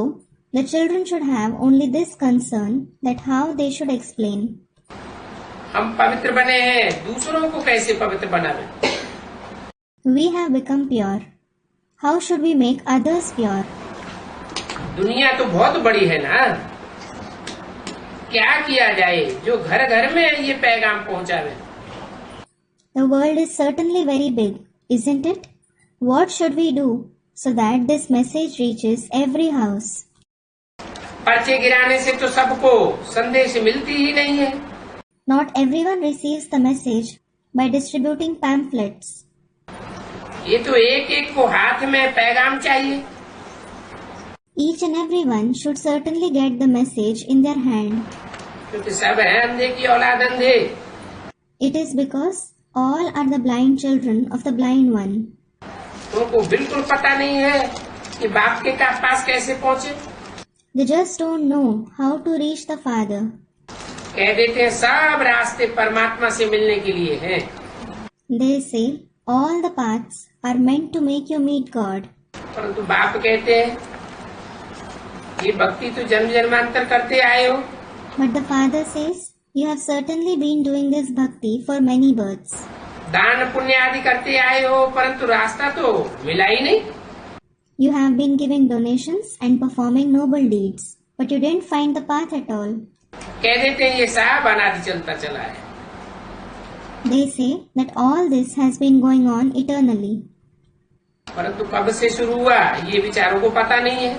the children should have only this concern that how they should explain. हम पवित्र बने हैं, दूसरों को कैसे पवित्र बनावें? We have become pure. How should we make others pure? दुनिया तो बहुत बड़ी है ना, क्या किया जाए जो घर घर में ये पैगाम पहुंचावे? The world is certainly very big, isn't it? What should we do so that this message reaches every house? पर्चे गिराने से तो सबको संदेश मिलती ही नहीं है। Not everyone receives the message by distributing pamphlets. ये तो एक एक को हाथ में पैगाम चाहिए। Each and everyone should certainly get the message in their hand. क्योंकि सब है अंधे की औलाद अंधे। It is because all are the blind children of the blind one. उनको बिल्कुल पता नहीं है कि बाप के पास कैसे पहुँचे। They just don't know how to reach the Father. कह देते हैं सब रास्ते परमात्मा से मिलने के लिए हैं। They say all the paths are meant to make you meet God. परंतु बाप कहते हैं ये भक्ति तो जन्म जन्मांतर करते आए हो। But the Father says, you have certainly been doing this bhakti for many births. दान पुण्य आदि करते आए हो, परंतु रास्ता तो मिला ही नहीं। You have been giving donations and performing noble deeds, but you didn't find the path at all. कह देते हैं ये सब अनादि चलता चला है। They say that all this has been going on eternally. परंतु कब से शुरू हुआ ये विचारों को पता नहीं है।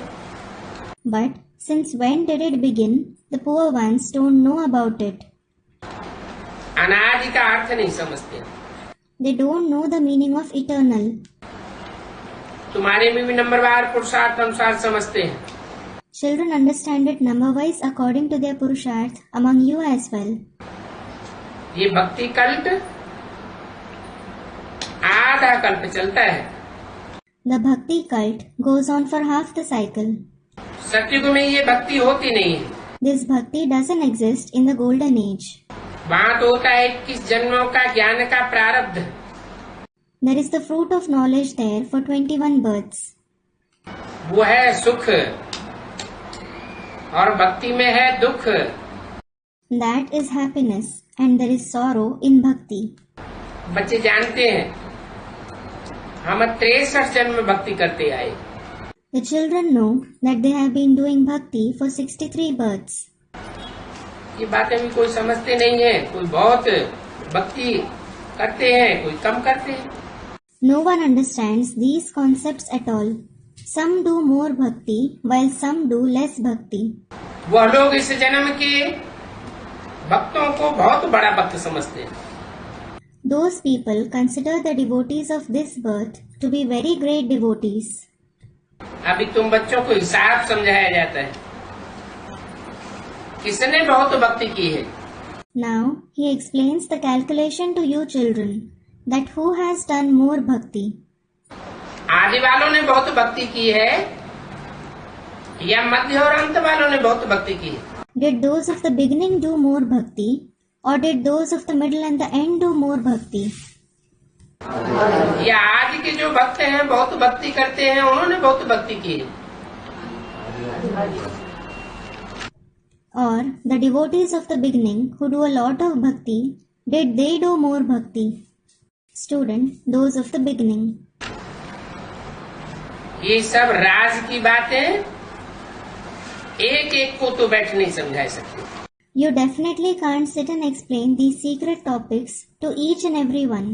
But since when did it begin? The poor ones don't know about it. अनादि का अर्थ नहीं समझते। They don't know the meaning of eternal. तुम्हारे में भी नंबरवार पुरुषार्थ अनुसार समझते हैं। Children understand it number-wise according to their purusharth among you as well. ये भक्ति कल्प आधा कल्प चलता है। The bhakti cult goes on for half the cycle. सतयुग में ये भक्ति होती नहीं है। This bhakti doesn't exist in the golden age. वहाँ तो होता है 21 जन्मों का ज्ञान का प्रारब्ध। There is the fruit of knowledge there for 21 births. वो है सुख और भक्ति में है दुख। That is happiness and there is sorrow in bhakti. बच्चे जानते हैं हम 63 जन्म भक्ति करते आए। The children know that they have been doing bhakti for 63 births. ये बातें भी कोई समझते नहीं है। कोई बहुत भक्ति करते हैं, कोई कम करते हैं। No one understands these concepts at all. Some do more bhakti while some do less bhakti. वह लोग इस जन्म के भक्तों को बहुत बड़ा भक्त समझते हैं। Those people consider the devotees of this birth to be very great devotees. अभी तुम बच्चों को हिसाब समझाया जाता है किसने बहुत भक्ति की है। Now he explains the calculation to you children, that who has done more bhakti. आदि वालों ने बहुत भक्ति की है या मध्य और अंत वालों ने बहुत भक्ति की है। Did those of the beginning do more bhakti, or did those of the middle and the end do more bhakti? या आज के जो भक्त हैं बहुत भक्ति करते हैं उन्होंने बहुत भक्ति की है। Or the devotees of the beginning who do a lot of bhakti, did they do more bhakti? Student, those of the beginning. ये सब राज की बातें एक एक को तो बैठ नहीं समझा सकते। You definitely can't sit and explain these secret topics to each and every one.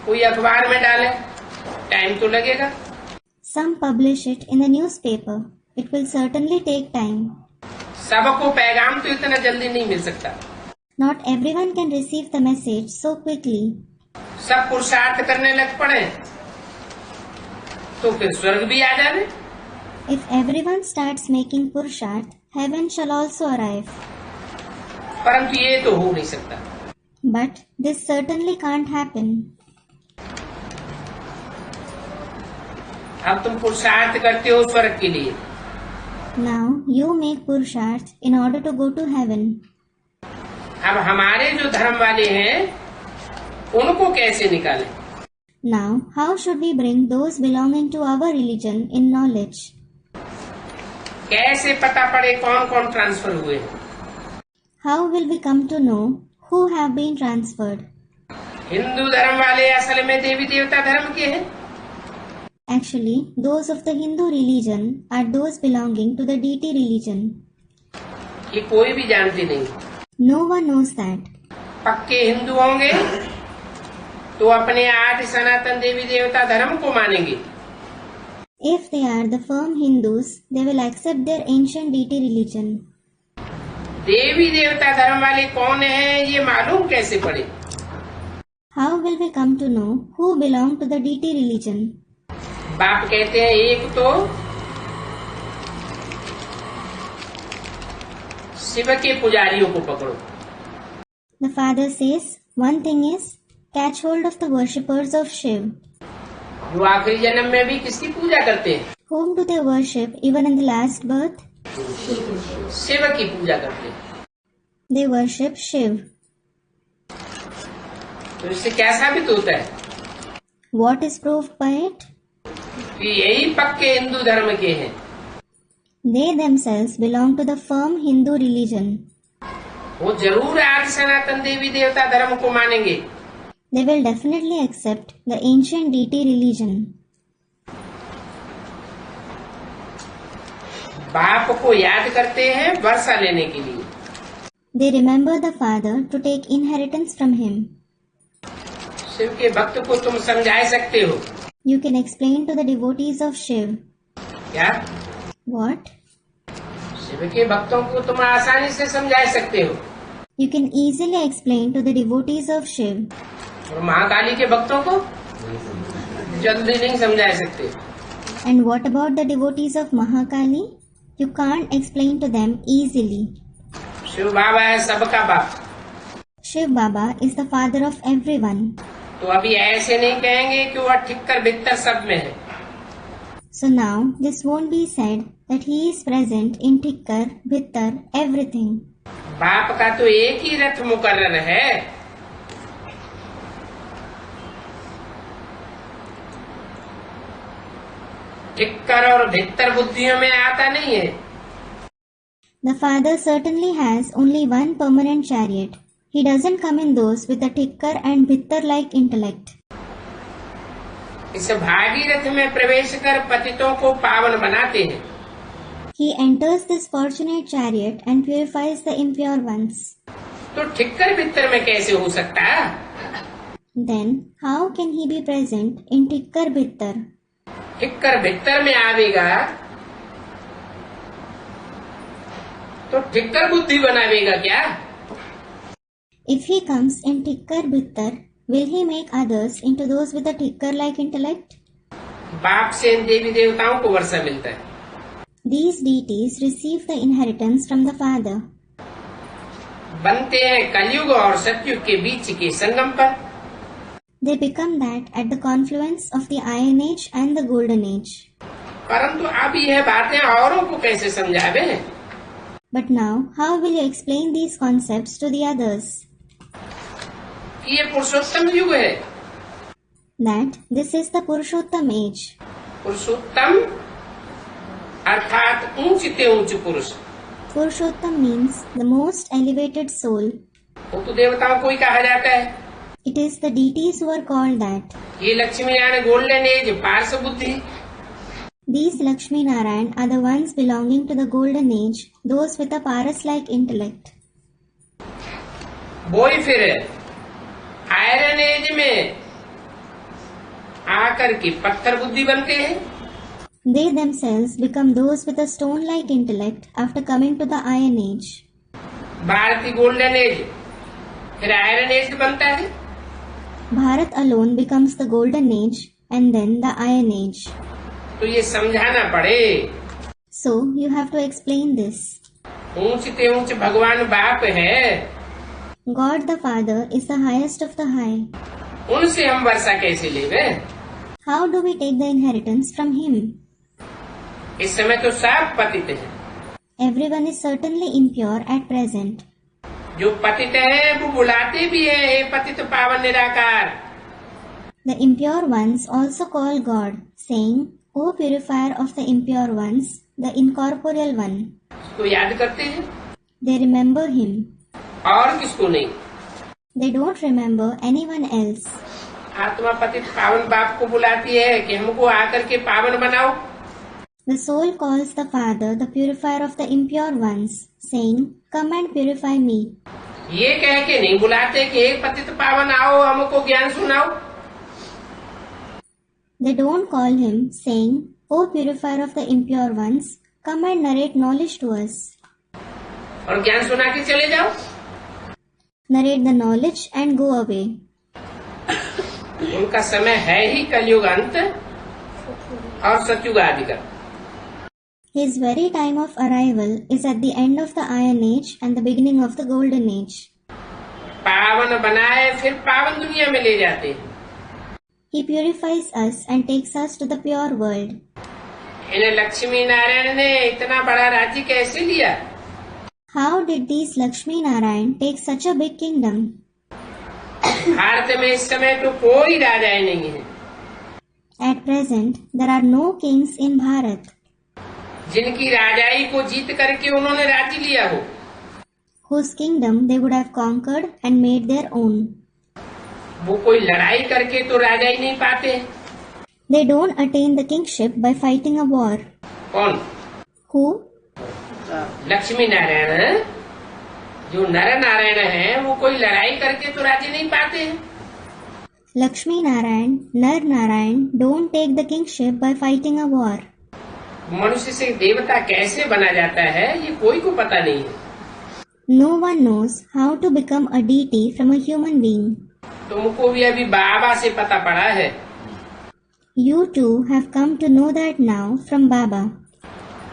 कोई अखबार में डाले टाइम तो लगेगा। Some publish it in the newspaper. It will certainly take time. सबको पैगाम तो इतना जल्दी नहीं मिल सकता। Not everyone can receive the message so quickly. सब पुरुषार्थ करने लग पड़े तो फिर स्वर्ग भी आ जाए। If everyone starts making purusharth, heaven shall also arrive. परंतु ये तो हो नहीं सकता। But this certainly can't happen. अब तुम पुरुषार्थ करते हो स्वर्ग के लिए। Now you make purusharth in order to go to heaven. अब हमारे जो धर्म वाले हैं उनको कैसे निकालें? Now how should we bring those belonging to our religion in knowledge? कैसे पता पड़े कौन कौन ट्रांसफर हुए हैं? How will we come to know who have been transferred? Hindu धर्म वाले असल में देवी देवता धर्म के हैं। Actually, those of the Hindu religion are those belonging to the deity religion. ये कोई भी जानते नहीं। No one knows that. पक्के हिंदू होंगे तो अपने आदि सनातन देवी देवता धर्म को मानेंगे। If they are the firm Hindus, they will accept their ancient deity religion. देवी देवता धर्म वाले कौन हैं ये मालूम कैसे पड़े? How will we come to know who belong to the deity religion? बाप कहते हैं एक तो शिव के पुजारियों को पकड़ो। The father says, one thing is, catch hold of the worshippers of Shiv. जो आखिरी जन्म में भी किसकी पूजा करते हैं? Whom do they worship even in the last birth? Shiv की पूजा करते हैं। They worship Shiv. तो इससे क्या साबित होता है? What is proved by it? कि यही पक्के हिंदू धर्म के हैं। They themselves belong to the firm Hindu religion. वो जरूर आदि सनातन देवी देवता धर्म को मानेंगे। They will definitely accept the ancient deity religion. बाप को याद करते हैं वर्षा लेने के लिए। They remember the father to take inheritance from him. Shiv के भक्त को तुम समझा सकते हो। You can explain to the devotees of Shiv. क्या? What? शिव के भक्तों को तुम आसानी से समझा सकते हो। You can easily explain to the devotees of Shiv. और महाकाली के भक्तों को जल्दी नहीं समझा सकते। And what about the devotees of Mahakali? You can't explain to them easily. Shiv बाबा है सबका बाप। Shiv Baba is the father of everyone. तो अभी ऐसे नहीं कहेंगे कि वह ठिक्कर भित्तर सब में है। So now this won't be said that he is present in Tikkar, Bhittar, everything. बाप का तो एक ही रथ मुकर्रर है। ठिक्कर और भित्तर बुद्धियों में आता नहीं है। The father certainly has only one permanent chariot. He doesn't come in those with a Tikkar and Bhittar-like intellect. इस भागीरथ में प्रवेश कर पतितों को पावन बनाते हैं। He enters this fortunate chariot and purifies the impure ones. तो ठिक्कर भित्तर में कैसे हो सकता? Then how can he be present in Tikkar Bhittar? ठिक्कर भित्तर में आवेगा तो ठिक्कर बुद्धि बनावेगा क्या? If he comes in Tikkar Bhittar, will he make others into those with a Tikkar-like intellect? बाप से इन देवी देवताओं को वर्षा मिलता है। These deities receive the inheritance from the father. बनते हैं कलयुग और सतयुग के बीच के संगम पर। They become that at the confluence of the Iron Age and the Golden Age. परंतु अब यह बातें औरों को कैसे समझावे? But now, how will you explain these concepts to the others? कि ये पुरुषोत्तम युग है। That this is the Purushottam age. पुरुषोत्तम अर्थात ऊंचते ऊंच पुरुष। Purushottam means the most elevated soul. वो तो देवताओं को ही कहा जाता है। It is the deities who are called that. ये लक्ष्मी नारायण गोल्डन एज पार्श्व बुद्धि। These Lakshmi Narayan are the ones belonging to the Golden Age, those with a Paras-like intellect. वो ही फिर आयरन एज में आकर के पत्थर बुद्धि बनते हैं। They themselves become those with a stone-like intellect after coming to the Iron Age. भारतीय गोल्डन एज फिर आयरन एज बनता है। Bharat alone becomes the Golden Age and then the Iron Age. तो ये समझाना पड़े। So you have to explain this. ऊंचते ऊंच भगवान बाप है। God the Father is the highest of the high. उनसे हम वर्षा कैसे लेवे? How do we take the inheritance from him? इस समय तो सब पतित हैं। Everyone is certainly impure at present. जो पतित हैं वो बुलाते भी हैं, हे पतित पावन निराकार। The impure ones also call God, saying, O purifier of the impure ones, the incorporeal one. उसको याद करते हैं। They remember him. और किसको नहीं? They don't remember anyone else. आत्मा पतित पावन बाप को बुलाती है कि हमको आकर के पावन बनाओ। The soul calls the Father, the purifier of the impure ones, saying, Come and purify me. ये कह के नहीं बुलाते कि हे पतित पावन आओ हमको ज्ञान सुनाओ। They don't call him, saying, O purifier of the impure ones, come and narrate knowledge to us. और ज्ञान सुना के चले जाओ। Narrate the knowledge and go away. उनका समय है ही कलयुग अंत और सतयुग आदि का। His very time of arrival is at the end of the Iron Age and the beginning of the Golden Age. पावन बनाए फिर पावन दुनिया में ले जाते हैं। He purifies us and takes us to the pure world. इन्हें लक्ष्मी नारायण ने इतना बड़ा राज्य कैसे दिया? How did these Lakshmi Narayan take such a big kingdom? Bharat में इस समय तो कोई राजा ही नहीं है। At present, there are no kings in Bharat. जिनकी राजाई को जीत करके उन्होंने राज्य लिया हो, whose kingdom they would have conquered and made their own. वो कोई लड़ाई करके तो राजा ही नहीं पाते। They don't attain the kingship by fighting a war. कौन? Who? लक्ष्मी नारायण। जो नर नारायण है वो कोई लड़ाई करके तो राज्य नहीं पाते हैं। Lakshmi Narayan, Nar Narayan don't take the kingship by fighting a war. मनुष्य से देवता कैसे बना जाता है ये कोई को पता नहीं है। No one knows how to become a deity from a human being. तुमको भी अभी बाबा से पता पड़ा है। You too have come to know that now from Baba.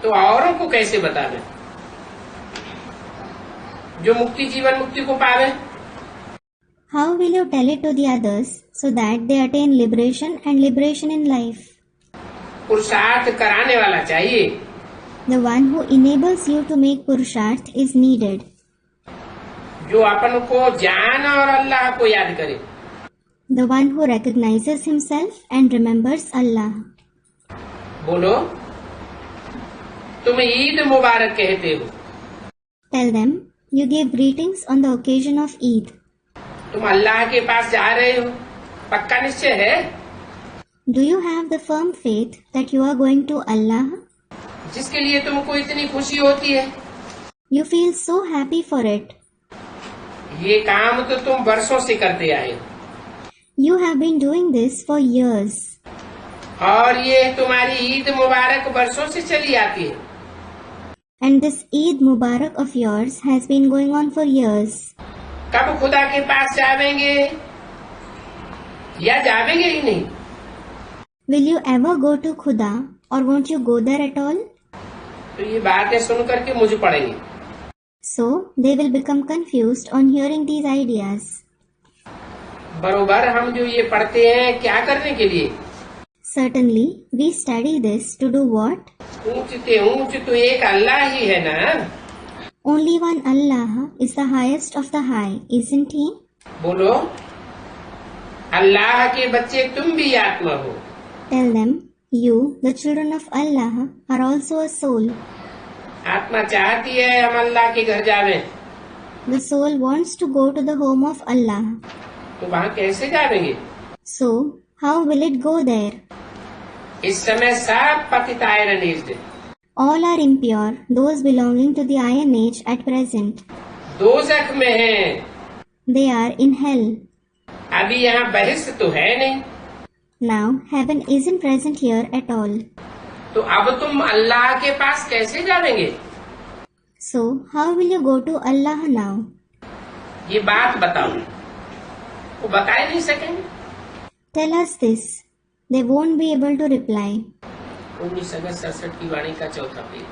तो औरों को कैसे बतावे जो मुक्ति जीवन मुक्ति को पावे? How will you tell it to the others so that they attain liberation and liberation in life? पुरुषार्थ कराने वाला चाहिए। The one who enables you to make Purusharth is needed. जो अपन को जान और अल्लाह को याद करे। The one who recognizes himself and remembers Allah. बोलो, तुम ईद मुबारक कहते हो। Tell them you give greetings on the occasion of Eid. तुम अल्लाह के पास जा रहे हो, पक्का निश्चय है? Do you have the firm faith that you are going to Allah? जिसके लिए तुमको इतनी खुशी होती है। You feel so happy for it. ये काम तो तुम वर्षों से करते आए हो। You have been doing this for years. और ये तुम्हारी ईद मुबारक वर्षों से चली आती है। And this Eid Mubarak of yours has been going on for years. कब खुदा के पास जावेंगे या जावेंगे ही नहीं? Will you ever go to Khuda or won't you go there at all? तो ये बातें सुन करके मुझे पड़ेंगी। So they will become confused on hearing these ideas. बरोबर हम जो ये पढ़ते हैं क्या करने के लिए? Certainly, we study this to do what? ऊंच ते ऊंच तो एक अल्लाह ही है ना। Only one Allah is the highest of the high, isn't he? बोलो, अल्लाह के बच्चे तुम भी आत्मा हो। Tell them, you, the children of Allah, are also a soul. आत्मा चाहती है हम अल्लाह के घर जावें। The soul wants to go to the home of Allah. तो वहाँ कैसे जावेंगे? So, how will it go there? इस समय सब पतित iron aged. All are impure, those belonging to the Iron Age at present. दोज़ख में हैं। They are in hell. अभी यहाँ बहिष्ठ तो है नहीं। Now, heaven isn't present here at all. तो अब तुम अल्लाह के पास कैसे जावेंगे? So, how will you go to Allah now? ये बात बताओ। वो बता ही नहीं सकेंगे। Tell us this. They won't be able to reply. 1967 की वाणी का चौथा page.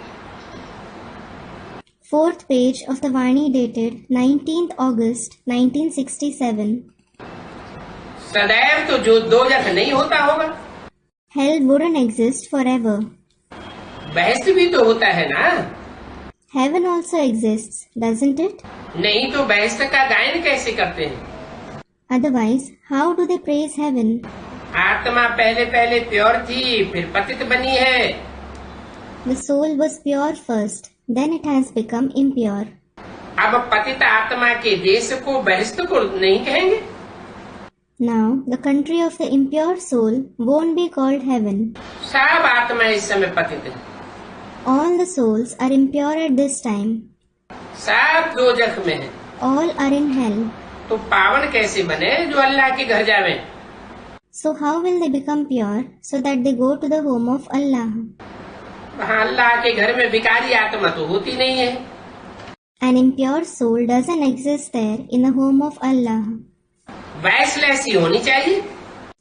4th page of the Vani dated 19th August 1967. सदैव तो जो दोज़ख नहीं होता होगा। Hell wouldn't exist forever. बहिष्ठ भी तो होता है ना। Heaven also exists, doesn't it? नहीं तो बहिष्ठ का गायन कैसे करते हैं? Otherwise, how do they praise heaven? आत्मा पहले पहले प्योर थी, फिर पतित बनी है। The soul was pure first, then it has become impure. अब पतित आत्मा के देश को बहिष्ठ को नहीं कहेंगे। Now, the country of the impure soul won't be called heaven. सब आत्मा इस समय पतित है। All the souls are impure at this time. सब दोज़ख में है। All are in hell. तो पावन कैसे बने जो अल्लाह के घर जावे? So how will they become pure so that they go to the home of Allah? वहाँ अल्लाह के घर में विकारी आत्मा तो होती नहीं है। An impure soul doesn't exist there in the home of Allah. वैसलेस ही होनी चाहिए।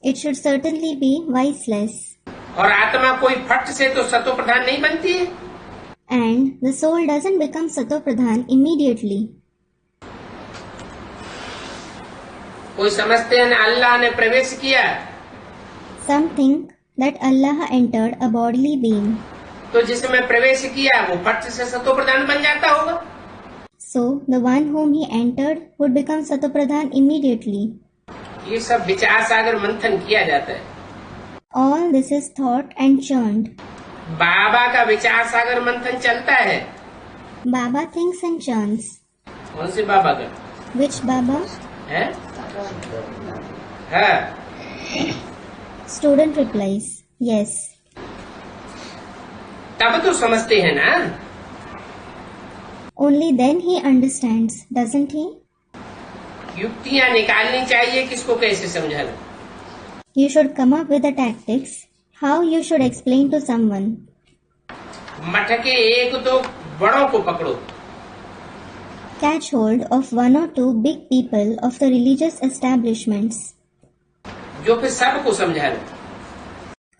It should certainly be viceless. और आत्मा कोई फट से तो सतो प्रधान नहीं बनती है। And the soul doesn't become Satopradhan immediately. कोई समझते हैं ना अल्लाह ने प्रवेश किया, Some think that Allah entered a bodily being. तो जिसमें प्रवेश किया वो फट से सतो प्रधान बन जाता होगा। So the one whom he entered would become Satopradhan immediately. ये सब विचार सागर मंथन किया जाता है। All this is thought and churned. बाबा का विचार सागर मंथन चलता है। Baba thinks and churns. कौन से बाबा का Which Baba? है? हाँ, Student replies, yes. तब तो समझते हैं ना। Only then he understands, doesn't he? युक्तियाँ निकालनी चाहिए किसको कैसे समझाना। You should come up with the tactics, how you should explain to someone. मठ के एक दो बड़ों को पकड़ो, Catch hold of one or two big people of the religious establishments, जो फिर सबको समझा लो।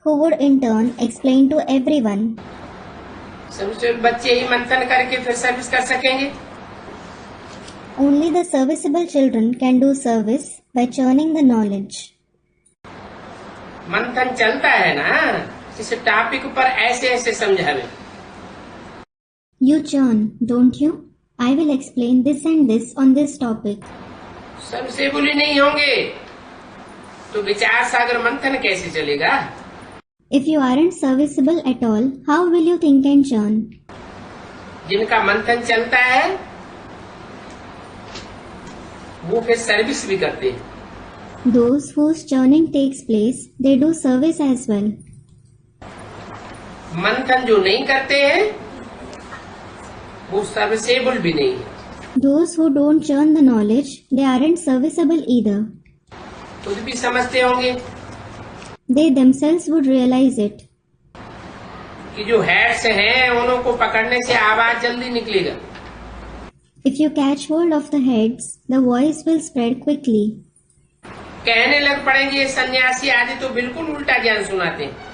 who would in turn explain to everyone. समझो बच्चे ही मंथन करके फिर सर्विस कर सकेंगे। Only the serviceable children can do service by churning the knowledge. मंथन चलता है ना, इस टॉपिक पर ऐसे ऐसे समझावे। You churn, don't you? I will explain this and this on this topic. सबसे बुली नहीं होंगे तो विचार सागर मंथन कैसे चलेगा। If you aren't serviceable at all, how will you think and churn? जिनका मंथन चलता है वो फिर सर्विस भी करते हैं। Those whose churning takes place, they do service as well. मंथन जो नहीं करते हैं वो सर्विसेबल भी नहीं है। Those who don't churn the knowledge, they aren't serviceable either. खुद भी समझते होंगे They themselves would realize it. कि जो हेड्स हैं उन्हों को पकड़ने से आवाज जल्दी निकलेगा। If you catch hold of the heads, the voice will spread quickly. कहने लग पड़ेंगे सन्यासी आदि तो बिल्कुल उल्टा ज्ञान सुनाते हैं।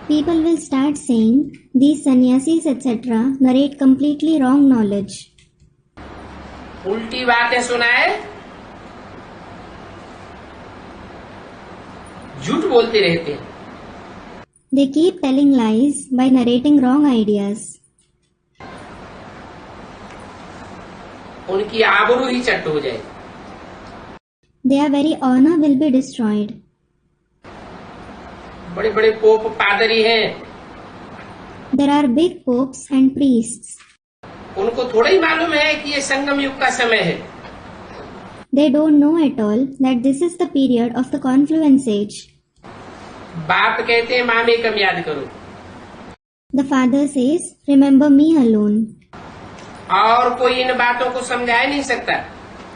People will start saying, these sannyasis etc. narrate completely wrong knowledge. उल्टी बातें सुनाए, झूठ बोलते रहते हैं। They keep telling lies by narrating wrong ideas. उनकी आबरू ही चट हो जाए। Their very honor will be destroyed. बड़े बड़े पोप पादरी हैं, There are big popes and priests. उनको थोड़ा ही मालूम है कि ये संगम युग का समय है। They don't know at all that this is the period of the confluence age. बाप कहते हैं माँ में कम याद करो, The father says, remember me alone. और कोई इन बातों को समझा नहीं सकता।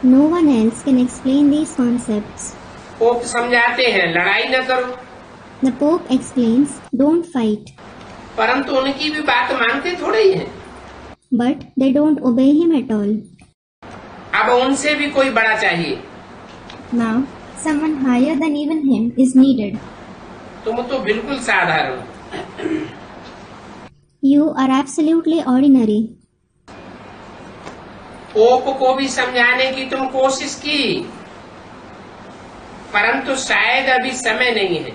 No one else can explain these concepts. Pope समझाते हैं लड़ाई न करो, The Pope explains, don't fight. परंतु उनकी भी बात मानते थोड़े ही हैं। But they don't obey him at all. अब उनसे भी कोई बड़ा चाहिए। Now, someone higher than even him is needed. तुम तो बिल्कुल साधारण हो। You are absolutely ordinary. Pope को भी समझाने की तुम कोशिश की, परंतु शायद अभी समय नहीं है।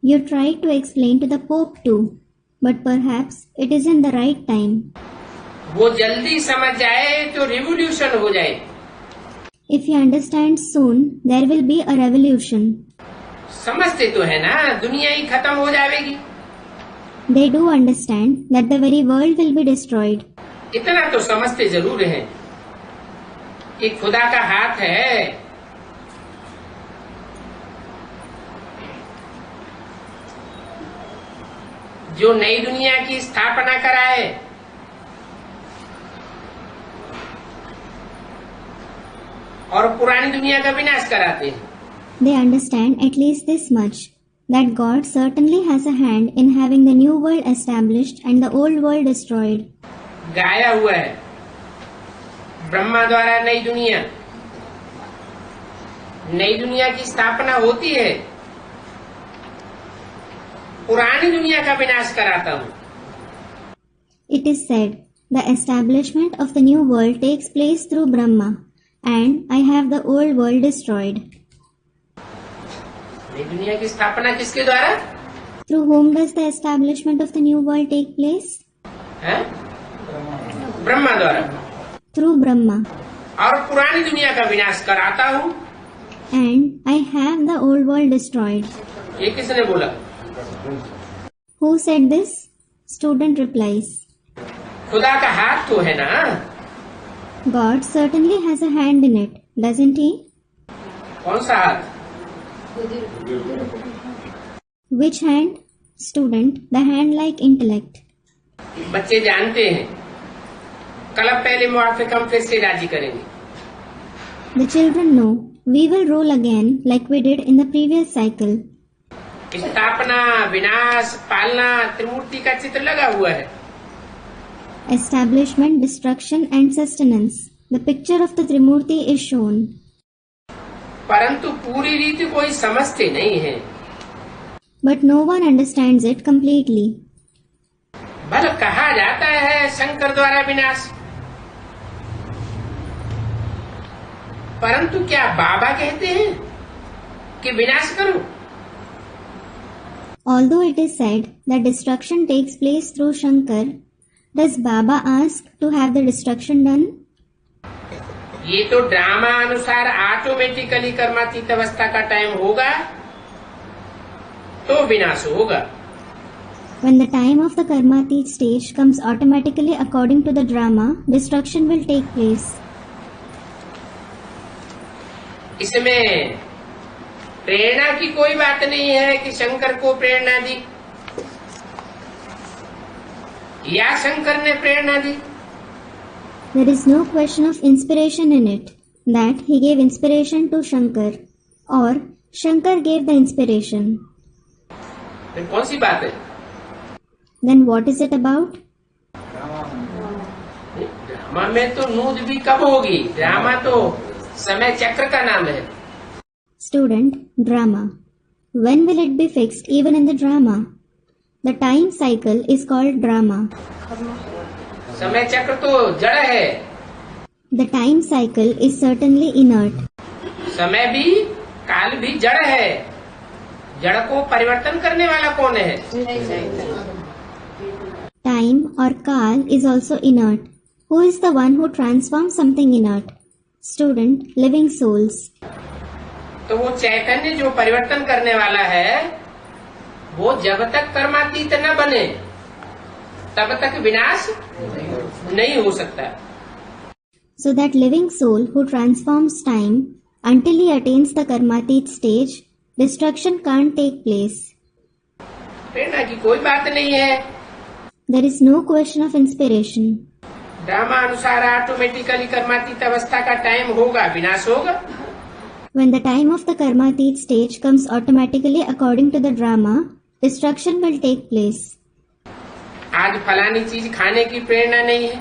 You tried to explain to the Pope too, but perhaps it isn't the right time. वो जल्दी समझ जाए तो रिवोल्यूशन हो जाए। If you understand soon, there will be a revolution. समझते तो है ना, दुनिया ही खत्म हो जाएगी। They do understand that the very world will be destroyed. इतना तो समझते जरूर हैं कि खुदा का हाथ है। जो नई दुनिया की स्थापना कराए, और पुरानी दुनिया का विनाश कराते हैं। they understand at least this much, that God certainly has a hand in having the new world established and the old world destroyed. गाया हुआ है ब्रह्मा द्वारा नई दुनिया की स्थापना होती है, पुरानी दुनिया का विनाश कराता हूँ. It is said, the establishment of the new world takes place through Brahma, and I have the old world destroyed. नई दुनिया की स्थापना किसके द्वारा? Through whom does the establishment of the new world take place? है? ब्रह्मा द्वारा. Through Brahma. और पुरानी दुनिया का विनाश कराता हूँ. And I have the old world destroyed. ये किसने बोला? Who said this? Student replies, खुदा का हाथ तो है ना. God certainly has a hand in it, doesn't he? कौन सा हाथ? Which hand? Student, the hand like intellect. बच्चे जानते हैं. कल अब पहले मुआफिक हम फिर से राजी करेंगे. The children know, we will rule again like we did in the previous cycle. स्थापना, विनाश, पालना, त्रिमूर्ति का चित्र लगा हुआ है. Establishment, destruction and sustenance. The picture of the Trimurti is shown. परंतु पूरी रीति कोई समझते नहीं है. But no one understands it completely. भले कहा जाता है शंकर द्वारा विनाश, परंतु क्या बाबा कहते हैं कि विनाश करो? Although it is said that destruction takes place through Shankar, does Baba ask to have the destruction done? ये तो ड्रामा अनुसार ऑटोमेटिकली कर्मातीत अवस्था का टाइम होगा तो विनाश होगा. When the time of the Karmatit stage comes automatically according to the drama, destruction will take place. इसमें प्रेरणा की कोई बात नहीं है कि शंकर को प्रेरणा दी या शंकर ने प्रेरणा दी. There is no question of inspiration in it, that he gave inspiration to Shankar, or Shankar gave the inspiration. फिर कौन सी बात है? Then what is it about? Drama में तो नूद भी कब होगी? ड्रामा तो समय चक्र का नाम है. Student, drama. When will it be fixed even in the drama? The time cycle is called drama. समय चक्र तो जड़ है. The time cycle is certainly inert. समय भी, काल भी जड़ है. जड़ को परिवर्तन करने वाला कौन है? Time or Kal is also inert. Who is the one who transforms something inert? Student, living souls. तो वो चैतन्य जो परिवर्तन करने वाला है, वो जब तक कर्मातीत न बने तब तक विनाश नहीं हो सकता. So that living soul who transforms time until he attains the Karmatit stage, destruction can't take place. प्रेरणा की कोई बात नहीं है. There is no question of inspiration. Drama अनुसार ऑटोमेटिकली कर्मातीत अवस्था का टाइम होगा, विनाश होगा. When the time of the Karmatit stage comes automatically according to the drama, destruction will take place. आज फलानी चीज खाने की प्रेरणा नहीं है.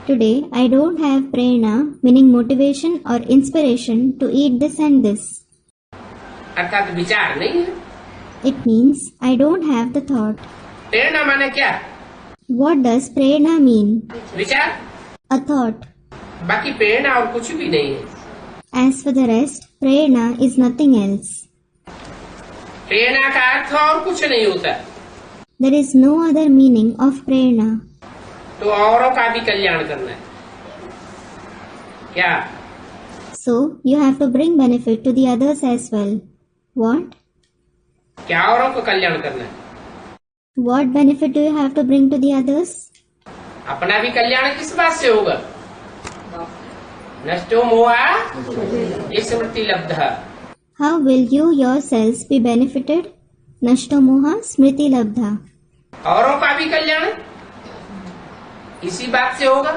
Today, I don't have prerna, meaning motivation or inspiration to eat this and this. अर्थात विचार नहीं है. It means I don't have the thought. प्रेरणा माने क्या? What does prerna mean? विचार. A thought. बाकी प्रेरणा और कुछ भी नहीं है. As for the rest, prerna is nothing else. प्रेरणा का अर्थ और कुछ नहीं होता. There is no other meaning of prerna. तो औरों का भी कल्याण करना है क्या? So, you have to bring benefit to the others as well. What? क्या औरों को कल्याण करना है? What benefit do you have to bring to the others? अपना भी कल्याण किस बात से होगा? नष्टो मोहा स्मृति लब्धा. How will you yourselves be benefited? Nashto moha smriti labdha. औरों का भी कल्याण इसी बात से होगा.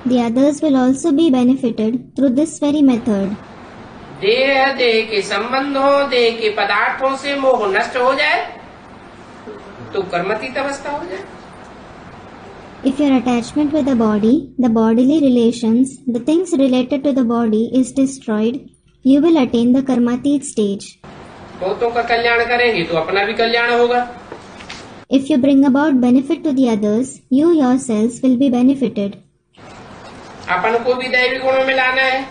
The others will also be benefited through this very method. देह के संबंधों, देह के पदार्थों से मोह नष्ट हो जाए तो कर्मातीत अवस्था हो जाए। If your attachment with the body, the bodily relations, the things related to the body is destroyed, you will attain the karmatit stage. बहुतों का कल्याण करेंगे तो अपना भी कल्याण होगा। If you bring about benefit to the others, you yourselves will be benefited. अपन को भी दैवी गुणों में लाना है।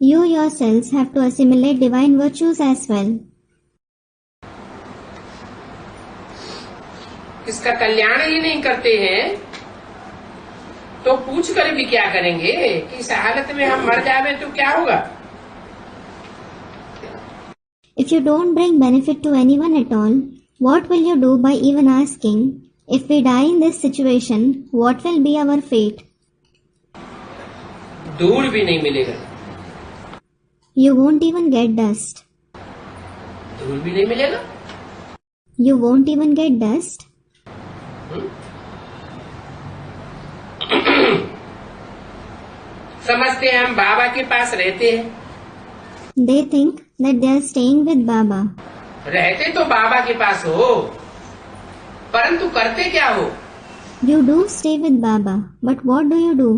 You yourselves have to assimilate divine virtues as well. इसका कल्याण ही नहीं करते हैं तो पूछ कर भी क्या करेंगे कि इस हालत में हम मर जावे तो क्या होगा। If you don't bring benefit to anyone at all, what will you do by even asking, if we die in this situation, what will be our fate? धूल भी नहीं मिलेगा। You won't even get dust. धूल भी नहीं मिलेगा। You won't even get dust. समझते हैं हम बाबा के पास रहते हैं। They think that they are staying with Baba. रहते तो बाबा के पास हो, परंतु करते क्या हो? You do stay with Baba, but what do you do?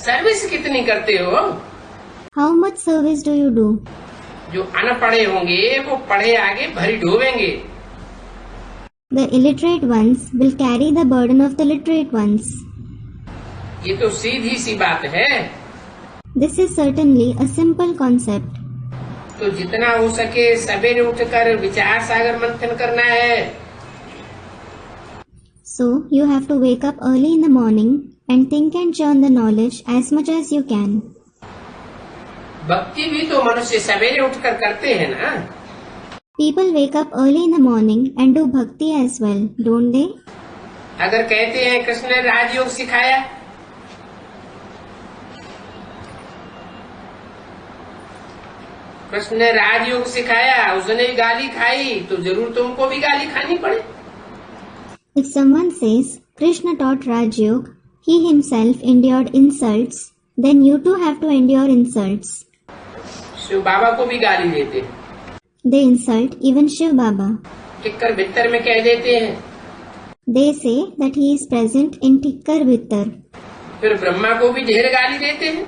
Service कितनी करते हो? How much service do you do? जो अनपढ़े होंगे वो पढ़े आगे भरी ढोवेंगे। The illiterate ones will carry the burden of the literate ones. ये तो सीधी सी बात है। This is certainly a simple concept. तो जितना हो सके सवेरे उठकर विचार सागर मंथन करना है। So you have to wake up early in the morning and think and churn the knowledge as much as you can. भक्ति भी तो मनुष्य सवेरे उठकर करते हैं ना। People wake up early in the morning and do bhakti as well, don't they? अगर कहते हैं कृष्ण ने राजयोग सिखाया, कृष्ण ने राजयोग सिखाया, उसने गाली खाई तो जरूर तुमको भी गाली खानी पड़े। If someone says Krishna taught Raj Yoga, he himself endured insults, then you too have to endure insults. Shiv बाबा को भी गाली देते, They insult even Shiv Baba. टिक्कर भित्तर में कह देते हैं। They say that he is present in Tikkar Vittar. फिर ब्रह्मा को भी ढेर गाली देते हैं।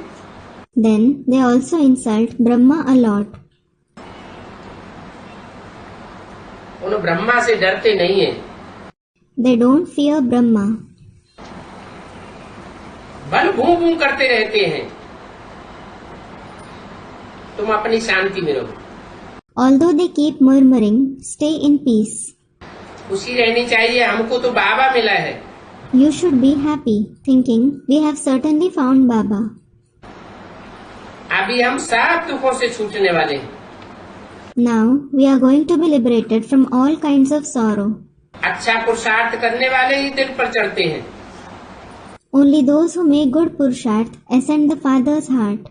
Then they also insult Brahma a lot. उन ब्रह्मा से डरते नहीं है। They don't fear Brahma. बल भूं भूं करते रहते हैं। तुम अपनी शांति में रहो। Although they keep murmuring, stay in peace. खुशी रहनी चाहिए, हमको तो बाबा मिला है। You should be happy, thinking we have certainly found Baba. अभी हम सब दुखों से छूटने वाले हैं। Now we are going to be liberated from all kinds of sorrow. अच्छा पुरुषार्थ करने वाले ही दिल पर चढ़ते हैं। Only those who make good purusharth ascend the Father's heart.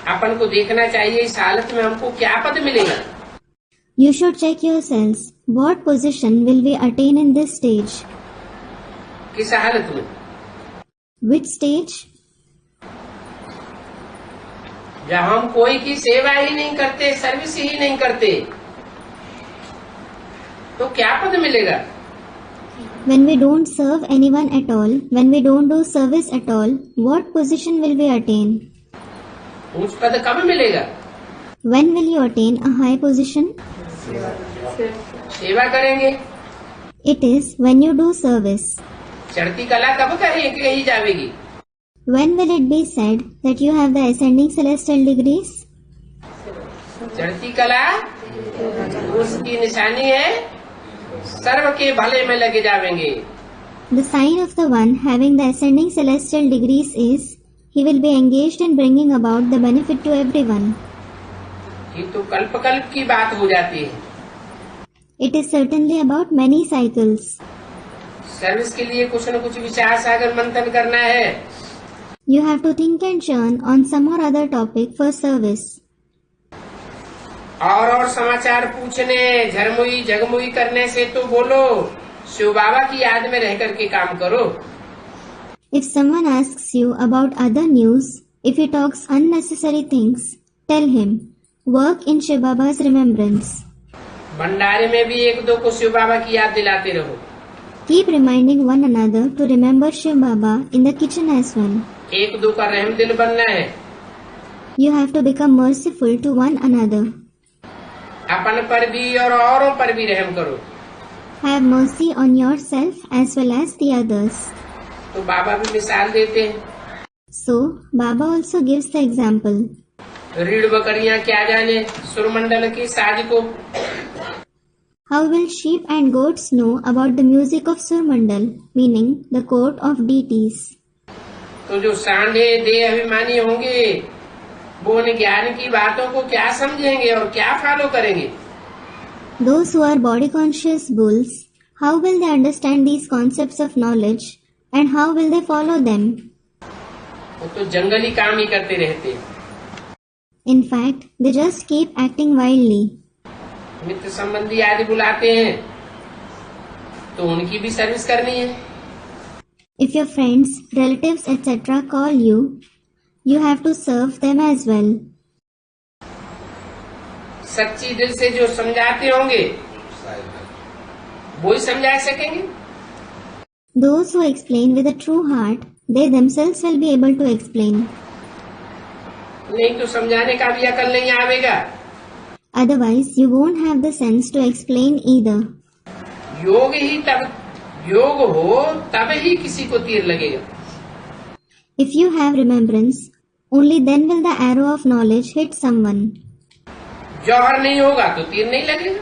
अपन को देखना चाहिए इस हालत में हमको क्या पद मिलेगा। You should check yourselves. What position will we attain in this stage? किस हालत में? Which stage? जब हम कोई की सेवा ही नहीं करते, सर्विस ही नहीं करते, तो क्या पद मिलेगा? When we don't serve anyone at all, when we don't do service at all, what position will we attain? उच्च पद कब मिलेगा? When will you attain a high position? सेवा करेंगे। It is when you do service. चढ़ती कला कब कही जाएगी? When will it be said that you have the ascending celestial degrees? चढ़ती कला उसकी निशानी है, सर्व के भले में लगे जाएंगे। The sign of the one having the ascending celestial degrees is he will be engaged in bringing about the benefit to everyone. ये तो कल्प कल्प की बात हो जाती है। It is certainly about many cycles. Service के लिए कुछ न कुछ विचार सागर मंथन करना है। You have to think and churn on some or other topic for service. और समाचार पूछने, झरमुई जगमुई करने से तो बोलो शिव बाबा की याद में रह करके काम करो। If someone asks you about other news, If he talks unnecessary things, tell him, work in Shiv Baba's remembrance. भंडारे में भी एक दो को शिव बाबा की याद दिलाते रहो। Keep reminding one another to remember Shiv Baba in the kitchen as well. एक दो का रहम दिल बनना है। You have to become merciful to one another. अपन पर भी और औरों पर भी रहम करो। Have mercy on yourself as well as the others. तो बाबा भी मिसाल देते हैं। So, Baba also gives the example. रीढ़ बकरियां क्या जाने सुरमंडल की साज को। How will sheep and goats know about the music of Surmandal, meaning the court of deities? तो जो सांडे देह अभिमानी होंगे वो उन ज्ञान की बातों को क्या समझेंगे और क्या फॉलो करेंगे? Those who are body conscious bulls, how will they understand these concepts of knowledge and how will they follow them? वो तो जंगली काम ही करते रहते हैं। In fact, they just keep acting wildly. मित्र संबंधी आदि बुलाते हैं तो उनकी भी सर्विस करनी है। If your friends, relatives, etc. call you, you have to serve them as well. सच्ची दिल से जो समझाते होंगे वो ही समझा सकेंगे। Those who explain with a true heart, they themselves will be able to explain. नहीं तो समझाने का भी अकल नहीं आवेगा। Otherwise, you won't have the sense to explain either. योग ही तब योग हो तब ही किसी को तीर लगेगा। If you have remembrance, only then will the arrow of knowledge hit someone. जौहर नहीं होगा तो तीर नहीं लगेगा।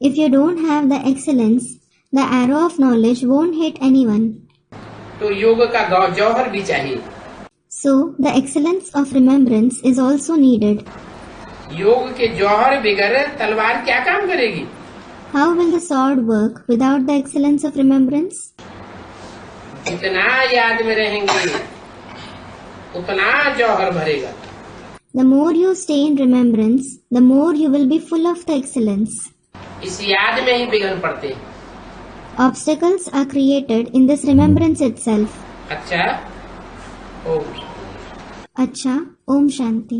If you don't have the excellence, the arrow of knowledge won't hit anyone. तो योग का जौहर भी चाहिए। So, the excellence of remembrance is also needed. योग के जौहर बिगर तलवार क्या काम करेगी? How will the sword work without the excellence of remembrance? जितना याद में रहेंगे उतना जौहर भरेगा। The more you stay in remembrance, the more you will be full of the excellence. इस याद में ही विघ्न पड़ते हैं। Obstacles are created in this remembrance itself. अच्छा ओम Acha, Om Shanti.